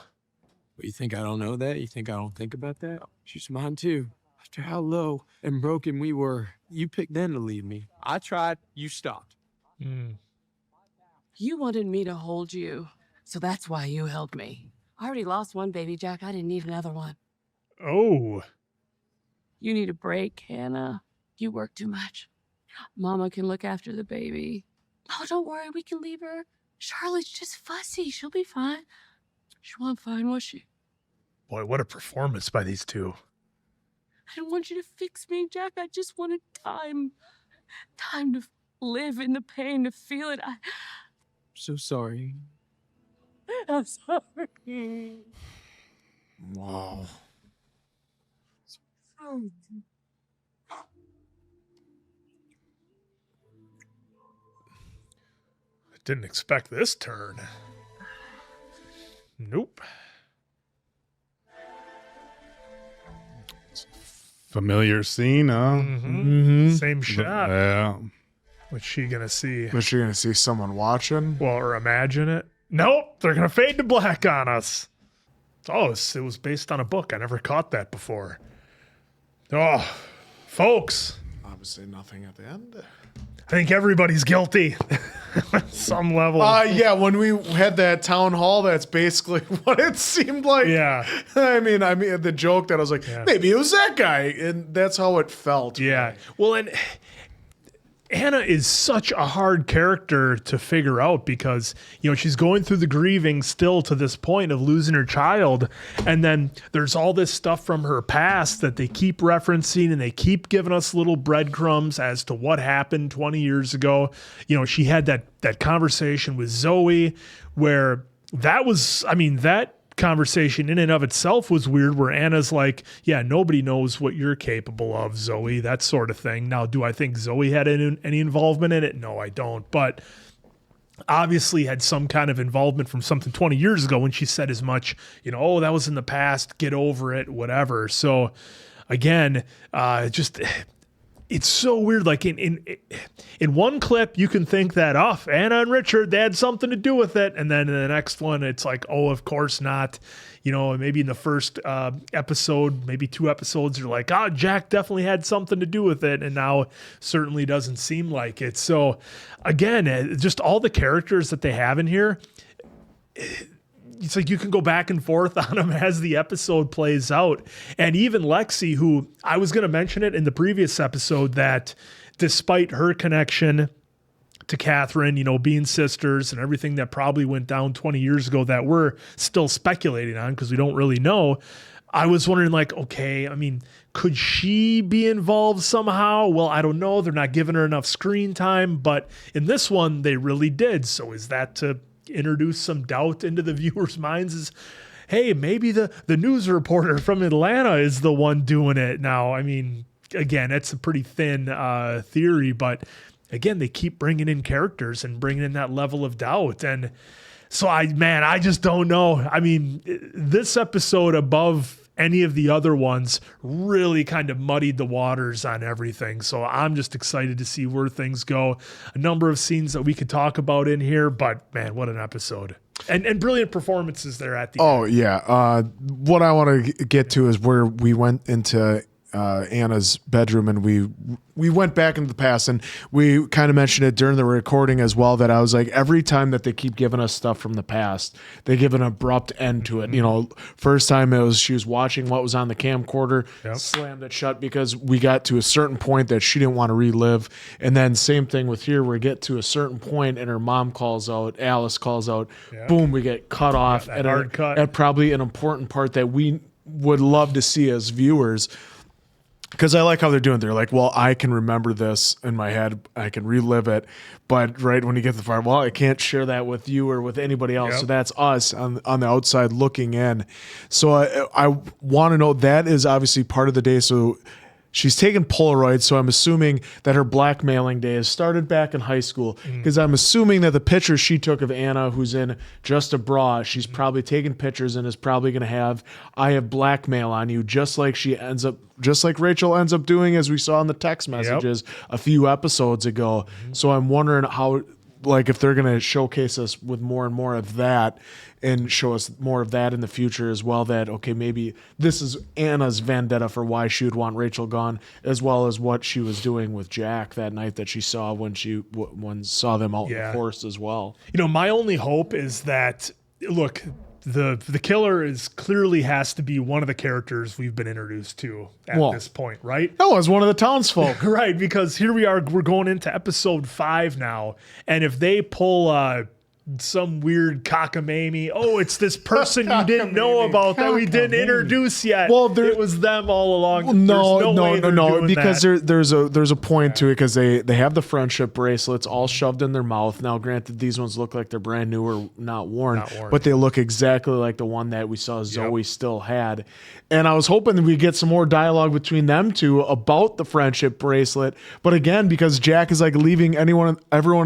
But you think I don't know that? You think I don't think about that? She's mine too. After how low and broken we were, you picked then to leave me. I tried, you stopped. You wanted me to hold you, so that's why you held me. I already lost one baby, Jack. I didn't need another one. Oh. You need a break, Hannah. You work too much. Mama can look after the baby. Oh, don't worry. We can leave her. Charlotte's just fussy. She'll be fine. She wasn't fine, was she? Boy, what a performance by these two. I didn't want you to fix me, Jack. I just wanted time. Time to live in the pain, to feel it. So sorry. I'm sorry. Wow. I didn't expect this turn. Nope. Familiar scene, huh? Same shot. Yeah. What's she gonna see? Was she going to see someone watching? Well, or imagine it. Nope, they're gonna fade to black on us. Oh, it was based on a book. I never caught that before. Oh, folks. Obviously nothing at the end. I think everybody's guilty at some level. Yeah, when we had that town hall, that's basically what it seemed like. Yeah. I mean, the joke that I was like, maybe it was that guy, and that's how it felt. Yeah. Well, and Anna is such a hard character to figure out because, she's going through the grieving still to this point of losing her child. And then there's all this stuff from her past that they keep referencing, and they keep giving us little breadcrumbs as to what happened 20 years ago. She had that conversation with Zoe where that conversation in and of itself was weird, where Anna's like, yeah, nobody knows what you're capable of, Zoe, that sort of thing. Now, do I think Zoe had any involvement in it? No, I don't. But obviously had some kind of involvement from something 20 years ago when she said as much, oh, that was in the past, get over it, whatever. So again, it's so weird. Like in one clip, you can think that, Anna and Richard, they had something to do with it. And then in the next one, it's like, oh, of course not. Maybe in the first episode, maybe 2 episodes, you're like, Jack definitely had something to do with it. And now certainly doesn't seem like it. So again, just all the characters that they have in here, it's like you can go back and forth on them as the episode plays out. And even Lexi, who I was going to mention it in the previous episode, that despite her connection to Catherine, being sisters and everything that probably went down 20 years ago that we're still speculating on because we don't really know, I was wondering, like, okay, could she be involved somehow? Well, I don't know. They're not giving her enough screen time, but in this one, they really did. So is that to introduce some doubt into the viewers' minds? Is, hey, maybe the news reporter from Atlanta is the one doing it now. Again, it's a pretty thin theory, but again, they keep bringing in characters and bringing in that level of doubt. And so I just don't know. This episode, above any of the other ones, really kind of muddied the waters on everything. So I'm just excited to see where things go. A number of scenes that we could talk about in here, but man, what an episode. And brilliant performances there at the end. Oh, yeah. What I want to get to is where we went into Anna's bedroom, and we went back into the past, and we kind of mentioned it during the recording as well, that I was like, every time that they keep giving us stuff from the past, they give an abrupt end to it. First time it was she was watching what was on the camcorder, slammed it shut because we got to a certain point that she didn't want to relive. And then same thing with here, we get to a certain point and her mom calls out, Alice calls out, boom, we get cut off at probably an important part that we would love to see as viewers. Because I like how they're doing it. They're like, well, I can remember this in my head. I can relive it. But right when you get to the part, well, I can't share that with you or with anybody else. Yep. So that's us on the outside looking in. So I want to know, that is obviously part of the day. So she's taken Polaroids, so I'm assuming that her blackmailing days started back in high school, because I'm assuming that the pictures she took of Anna, who's in just a bra, she's probably taken pictures and is probably going to have, I have blackmail on you, just like Rachel ends up doing, as we saw in the text messages a few episodes ago. So I'm wondering how, like, if they're going to showcase us with more and more of that and show us more of that in the future as well, that, okay, maybe this is Anna's vendetta for why she would want Rachel gone, as well as what she was doing with Jack that night that she saw when saw them out in the forest as well. My only hope is that, look, the killer clearly has to be one of the characters we've been introduced to at this point, right? No, it's one of the townsfolk. Right, because here we are, we're going into episode 5 now, and if they pull some weird cockamamie, it's this person you didn't know about that we didn't introduce yet. Well, it was them all along. No, because there's a point to it, because they have the friendship bracelets all shoved in their mouth. Now, granted, these ones look like they're brand new or not worn, but they look exactly like the one that we saw Zoe still had. And I was hoping that we get some more dialogue between them two about the friendship bracelet. But again, because Jack is like leaving everyone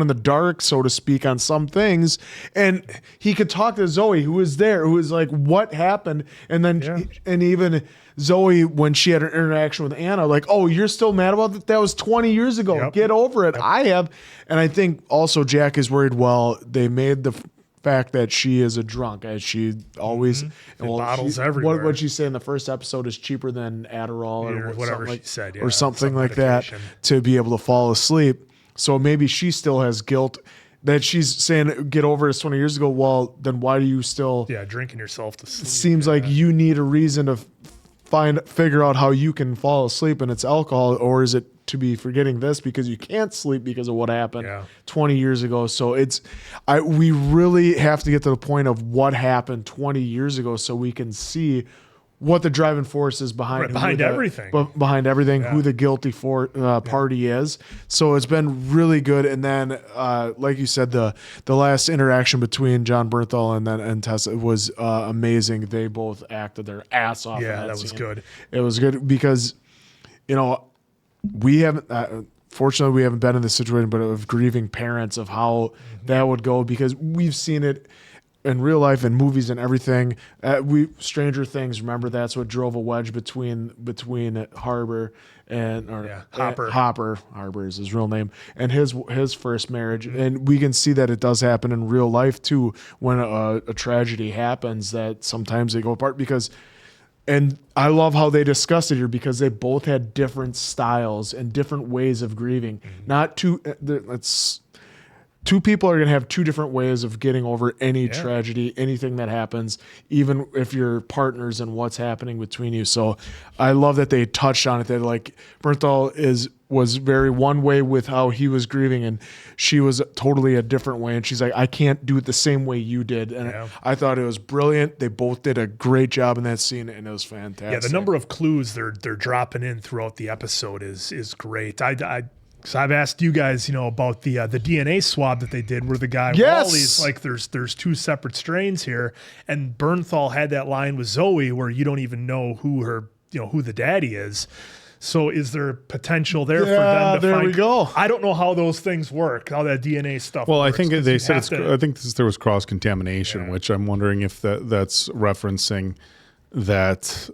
in the dark, so to speak, on some things, and he could talk to Zoe, who was there, who was like, what happened? And then, and even Zoe, when she had an interaction with Anna, like, oh, you're still mad about that? That was 20 years ago. Get over it. I have. And I think also Jack is worried, well, they made the fact that she is a drunk, as she always bottles everywhere. What she said in the first episode is cheaper than Adderall or whatever she said, or something like that, to be able to fall asleep. So maybe she still has guilt that she's saying, get over this 20 years ago. Well, then why do you still drinking yourself to sleep? It seems like you need a reason to figure out how you can fall asleep, and it's alcohol, or is it to be forgetting this because you can't sleep because of what happened Yeah. 20 years ago. So we really have to get to the point of what happened 20 years ago so we can see what the driving force is behind everything. Behind everything, who the guilty party is. So it's been really good. And then, like you said, the last interaction between Jon Bernthal and Tessa was amazing. They both acted their ass off. Yeah, in that was scene. good. It was good because, we haven't. Fortunately, we haven't been in this situation, but of grieving parents, of how that would go, because we've seen it in real life and movies and everything. Stranger Things, remember, that's what drove a wedge between Harbor and Hopper. Harbor is his real name, and his first marriage. And we can see that it does happen in real life too, when a tragedy happens, that sometimes they go apart and I love how they discussed it here, because they both had different styles and different ways of grieving. Not two people are going to have two different ways of getting over any tragedy, anything that happens, even if you're partners and what's happening between you. So I love that they touched on it, that like Bernthal was very one way with how he was grieving, and she was totally a different way. And she's like, I can't do it the same way you did. And I thought it was brilliant. They both did a great job in that scene, and it was fantastic. Yeah, the number of clues they're dropping in throughout the episode is great. So I've asked you guys, about the DNA swab that they did, where the guy Wally's like, there's two separate strains here, and Bernthal had that line with Zoe where you don't even know who the daddy is. So is there potential there for them to find? We go. I don't know how those things work, how that DNA stuff. Well, works, I think they said to, I think there was cross contamination, which I'm wondering if that's referencing that.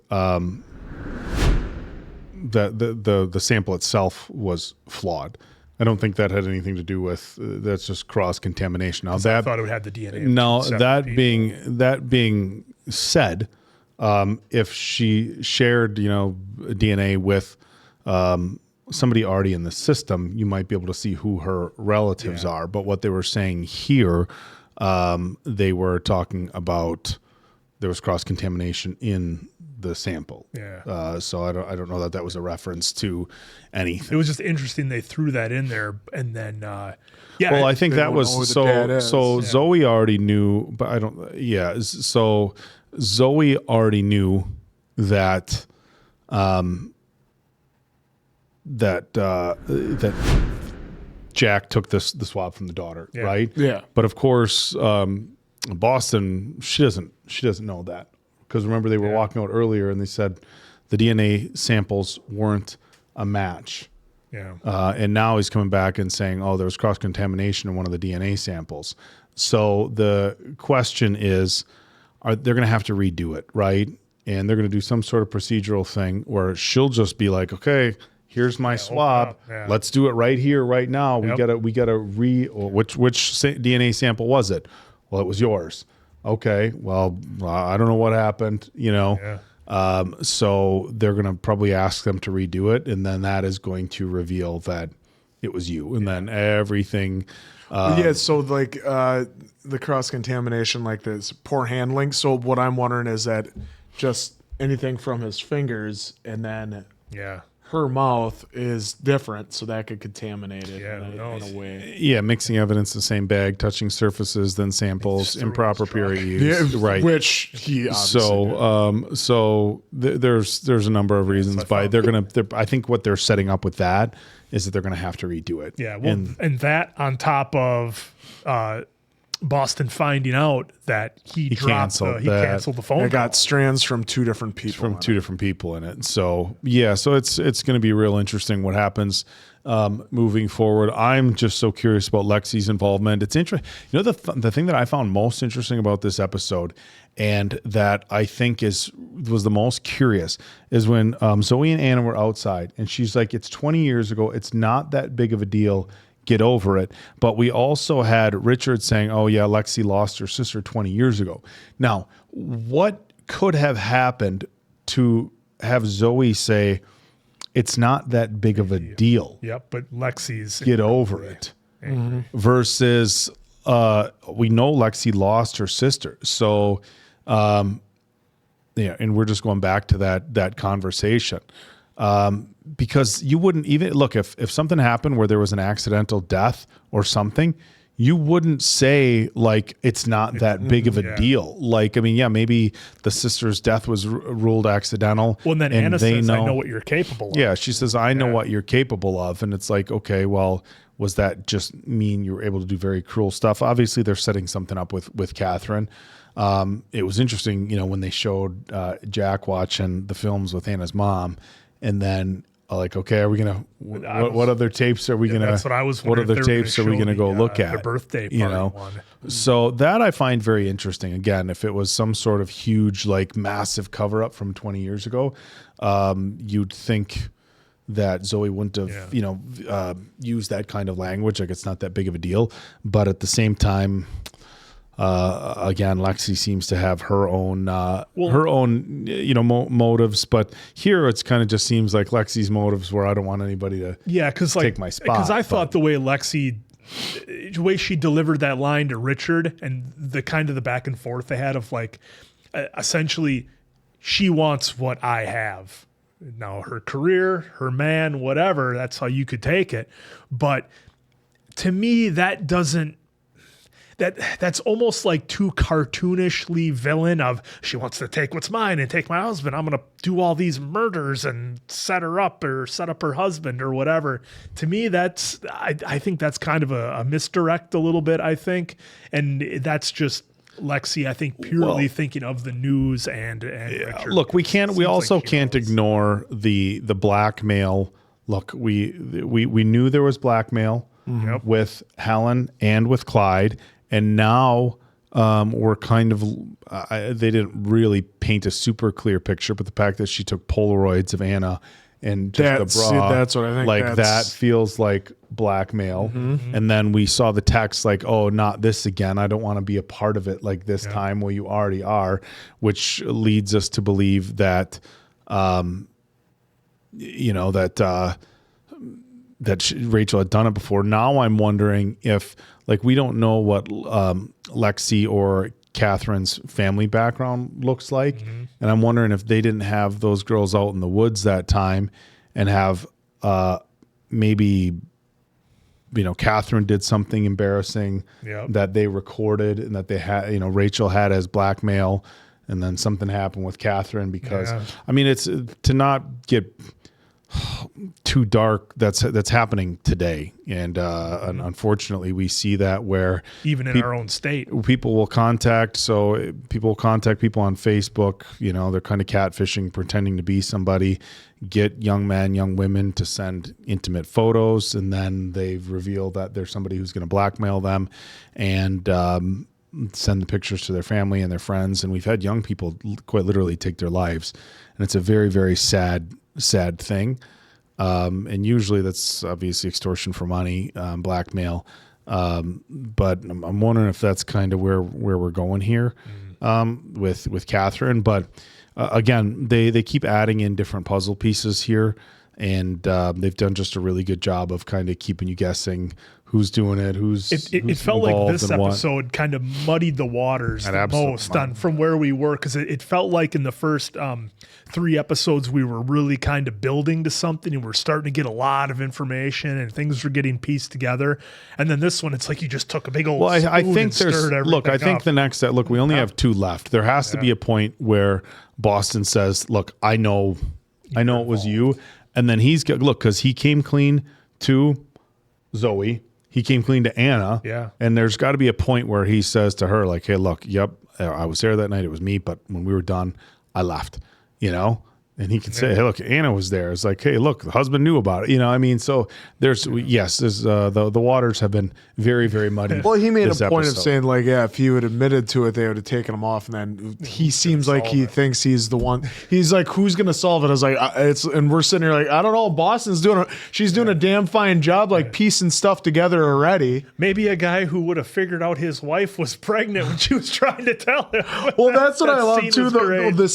The sample itself was flawed. I don't think that had anything to do with that's just cross contamination. Now I thought it would have the DNA. Now that being said, if she shared DNA with somebody already in the system, you might be able to see who her relatives are. But what they were saying here, they were talking about there was cross contamination in the sample. So I don't know that was a reference to anything. It was just interesting they threw that in there, and then well, I think that was so Zoe already knew, but I don't. Yeah, so Zoe already knew that that Jack took the swab from the daughter, right? Yeah. But of course, Boston, she doesn't know that. Because remember, they were walking out earlier and they said the DNA samples weren't a match. Yeah. And now he's coming back and saying, there was cross-contamination in one of the DNA samples. So the question is, they're going to have to redo it, right? And they're going to do some sort of procedural thing where she'll just be like, okay, here's my swab. Let's do it right here, right now. We gotta which DNA sample was it? Well, it was yours. Okay, well, I don't know what happened, so they're going to probably ask them to redo it, and then that is going to reveal that it was you, and then everything. So like the cross-contamination, like this poor handling. So what I'm wondering is that just anything from his fingers, and then her mouth is different, so that could contaminate it in a way. Yeah, mixing evidence in the same bag, touching surfaces, then samples, improper peer use. Right. Which he obviously did. There's a number of reasons why I think what they're setting up with that is that they're gonna have to redo it. Yeah, well, and that on top of Boston finding out that he canceled the phone. I got strands from two different people. In it. So it's going to be real interesting what happens moving forward. I'm just so curious about Lexi's involvement. It's interesting. The thing that I found most interesting about this episode, and that I think was the most curious, is when Zoe and Anna were outside, and she's like, "It's 20 years ago. It's not that big of a deal. Get over it." But we also had Richard saying, "Oh yeah, Lexi lost her sister 20 years ago." Now, what could have happened to have Zoe say, "It's not that big of a deal"? Yep, but Lexi's get over it. Versus, we know Lexi lost her sister, so and we're just going back to that conversation. Because you wouldn't even look if something happened where there was an accidental death or something, you wouldn't say like it's not that big of a deal. Like, I mean, yeah, maybe the sister's death was ruled accidental. Well, and then Anna says, I know what you're capable of. Yeah, she says, I know what you're capable of. And it's like, okay, well, was that just mean you were able to do very cruel stuff? Obviously, they're setting something up with Catherine. It was interesting, when they showed Jack watching the films with Anna's mom, and then like, okay, are we gonna? What other tapes are we gonna? That's what I was What wondering. other tapes are we gonna go look at? The birthday party one. So that I find very interesting. Again, if it was some sort of huge, like massive cover up from 20 years ago, you'd think that Zoe wouldn't have, used that kind of language. Like it's not that big of a deal. But at the same time, again, Lexi seems to have her own, motives. But here it's kind of just seems like Lexi's motives where I don't want anybody to take my spot. Because I thought the way she delivered that line to Richard and the kind of the back and forth they had of like, essentially, she wants what I have. Now her career, her man, whatever, that's how you could take it. But to me, that doesn't, that's almost like too cartoonishly villain of she wants to take what's mine and take my husband. I'm going to do all these murders and set her up or set up her husband or whatever. To me, that's, I think that's kind of a misdirect a little bit, I think. And that's just Lexi, I think, purely thinking of the news and Richard. Look, we also can't ignore the blackmail. Look, we knew there was blackmail with Helen and with Clyde. And now we're kind of, they didn't really paint a super clear picture, but the fact that she took Polaroids of Anna and just the bra, that's what I think. Like that feels like blackmail. Mm-hmm. And then we saw the text like, oh, not this again. I don't want to be a part of it like this time. Well, you already are, which leads us to believe that, that Rachel had done it before. Now I'm wondering if, like, we don't know what Lexi or Catherine's family background looks like. Mm-hmm. And I'm wondering if they didn't have those girls out in the woods that time and have maybe, Catherine did something embarrassing that they recorded and that they had, Rachel had as blackmail, and then something happened with Catherine because, I mean, it's to not get too dark. That's happening today, and unfortunately, we see that where even in our own state, people will contact. So people will contact people on Facebook. They're kind of catfishing, pretending to be somebody. Get young men, young women to send intimate photos, and then they reveal that there's somebody who's going to blackmail them, and send the pictures to their family and their friends. And we've had young people quite literally take their lives, and it's a very, very sad thing. And usually that's obviously extortion for money, blackmail. But I'm wondering if that's kind of where we're going here, with Catherine. But again, they keep adding in different puzzle pieces here, and they've done just a really good job of kind of keeping you guessing who's doing it, it felt like this episode kind of muddied the waters the most from where we were, because it felt like in the first 3 episodes we were really kind of building to something, and we're starting to get a lot of information and things were getting pieced together. And then this one, it's like you just took a big old spoon I think and stirred everything look, I think up. the next set, look, we only have 2 left. There has to be a point where Boston says, look, I know it was you. And then he's got, look, because he came clean to Zoe. He came clean to Anna. Yeah. And there's got to be a point where he says to her, like, hey, look, yep, I was there that night. It was me. But when we were done, I left, And he can say, hey, look, Anna was there. It's like, hey, look, the husband knew about it. I mean, so there's the waters have been very, very muddy. Well, he made a point of saying, like, yeah, if he would have admitted to it, they would have taken him off. And then he seems like he thinks he's the one. He's like, who's going to solve it? I was like, and we're sitting here like, I don't know. Boston's she's doing a damn fine job, like piecing stuff together already. Maybe a guy who would have figured out his wife was pregnant when she was trying to tell him. Well, that's what I love too. The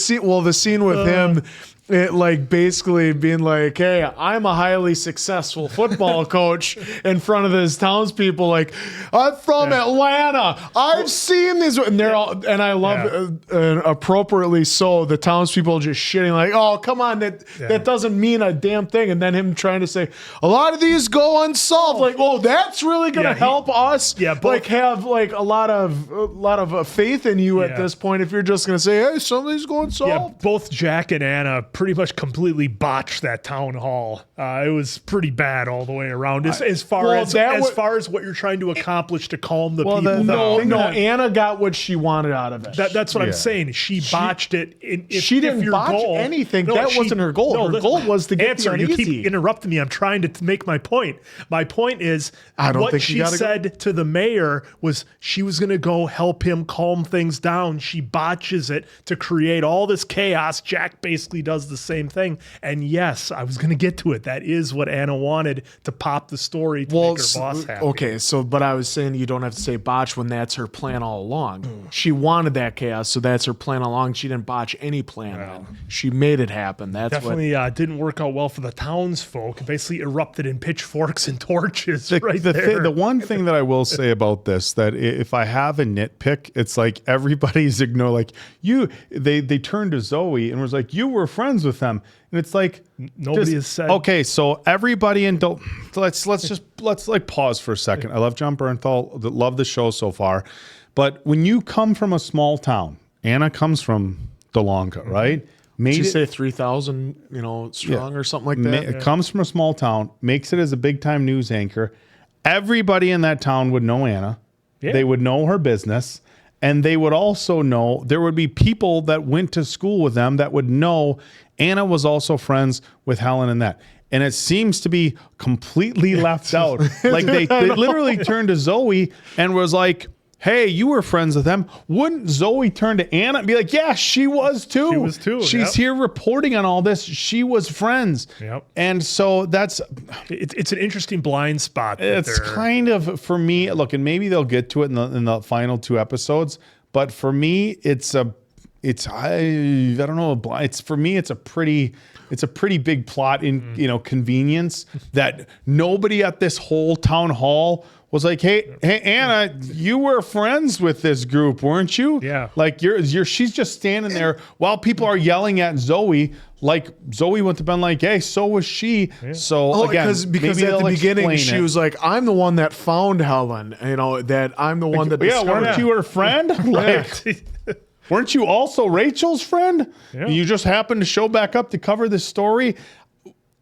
scene with him It like basically being like, hey, I'm a highly successful football coach in front of his townspeople. Like, I'm from Atlanta. I've seen this, and they're all, and I love appropriately so. The townspeople just shitting like, oh, come on, that doesn't mean a damn thing. And then him trying to say a lot of these go unsolved. Like, oh, that's really gonna help us. Yeah, like have like a lot of faith in you at this point. If you're just gonna say, hey, some of these go unsolved. Yeah, both Jack and Anna pretty much completely botched that town hall. It was pretty bad all the way around. As far as what you're trying to accomplish to calm the people down. No, Anna got what she wanted out of it. That's what I'm saying. She botched it. She didn't botch anything. That wasn't her goal. Her goal was to get answer. You keep interrupting me. I'm trying to make my point. My point is what she said to the mayor was she was going to go help him calm things down. She botches it to create all this chaos. Jack basically does the same thing. And yes, I was going to get to it. That is what Anna wanted to pop the story to make her boss happy. Okay, but I was saying you don't have to say botch when that's her plan all along. She wanted that chaos, so that's her plan all along. She didn't botch any plan. Then. She made it happen. That's definitely didn't work out well for the townsfolk. It basically erupted in pitchforks and torches The one thing that I will say about this, that if I have a nitpick, it's like everybody's ignoring, they turned to Zoe and was like, you were friends with them. And it's like, nobody has said. Okay, so everybody let's pause for a second. I love Jon Bernthal, love the show so far. But when you come from a small town, Anna comes from Dahlonega, right? Did you say 3,000, strong or something like that? Comes from a small town, makes it as a big time news anchor. Everybody in that town would know Anna. Yeah. They would know her business. And they would also know, there would be people that went to school with them that would know Anna was also friends with Helen and that. And it seems to be completely left out. Like they literally turned to Zoe and was like, hey, you were friends with them. Wouldn't Zoe turn to Anna and be like, yeah, she was too. She was too. She's here reporting on all this. She was friends. Yep. And so it's an interesting blind spot. It's kind of, for me, look, and maybe they'll get to it in the final 2 episodes. But for me, it's a pretty big plot in convenience that nobody at this whole town hall was like, hey Anna, you were friends with this group, weren't you? Yeah. Like she's just standing there while people are yelling at Zoe. Like Zoe went to been like, hey, so was she. Yeah. So again, because at the beginning she was like, I'm the one that found Helen. That I'm the one that. Yeah, weren't you her friend? Like. Weren't you also Rachel's friend? Yeah. You just happened to show back up to cover this story.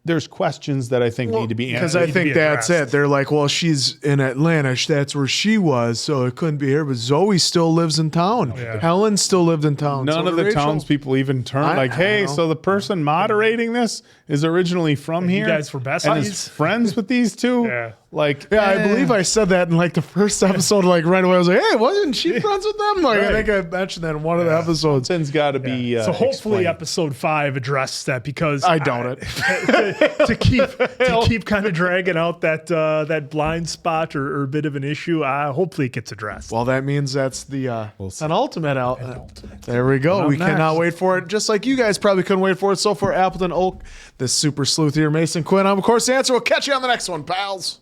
There's questions that I think need to be answered. Because I think that's it. They're like, well, she's in Atlanta. That's where she was, so it couldn't be here. But Zoe still lives in town. Yeah. Helen still lived in town. None of the townspeople even turned hey, so the person moderating this is originally from here. You guys were besties? And is friends with these two? Yeah. I believe I said that in the first episode, right away. I was like, hey, wasn't she friends with them? I think I mentioned that in one of the episodes. It's got to be so hopefully explained. Episode 5 addresses that, because I doubt it. to keep kind of dragging out that blind spot or a bit of an issue, hopefully it gets addressed. Well, that means that's the penultimate out. There we go. We cannot wait for it, just like you guys probably couldn't wait for it. So for Appleton Oak, this super sleuth here, Mason Quinn, I'm of course the answer. We'll catch you on the next one, pals.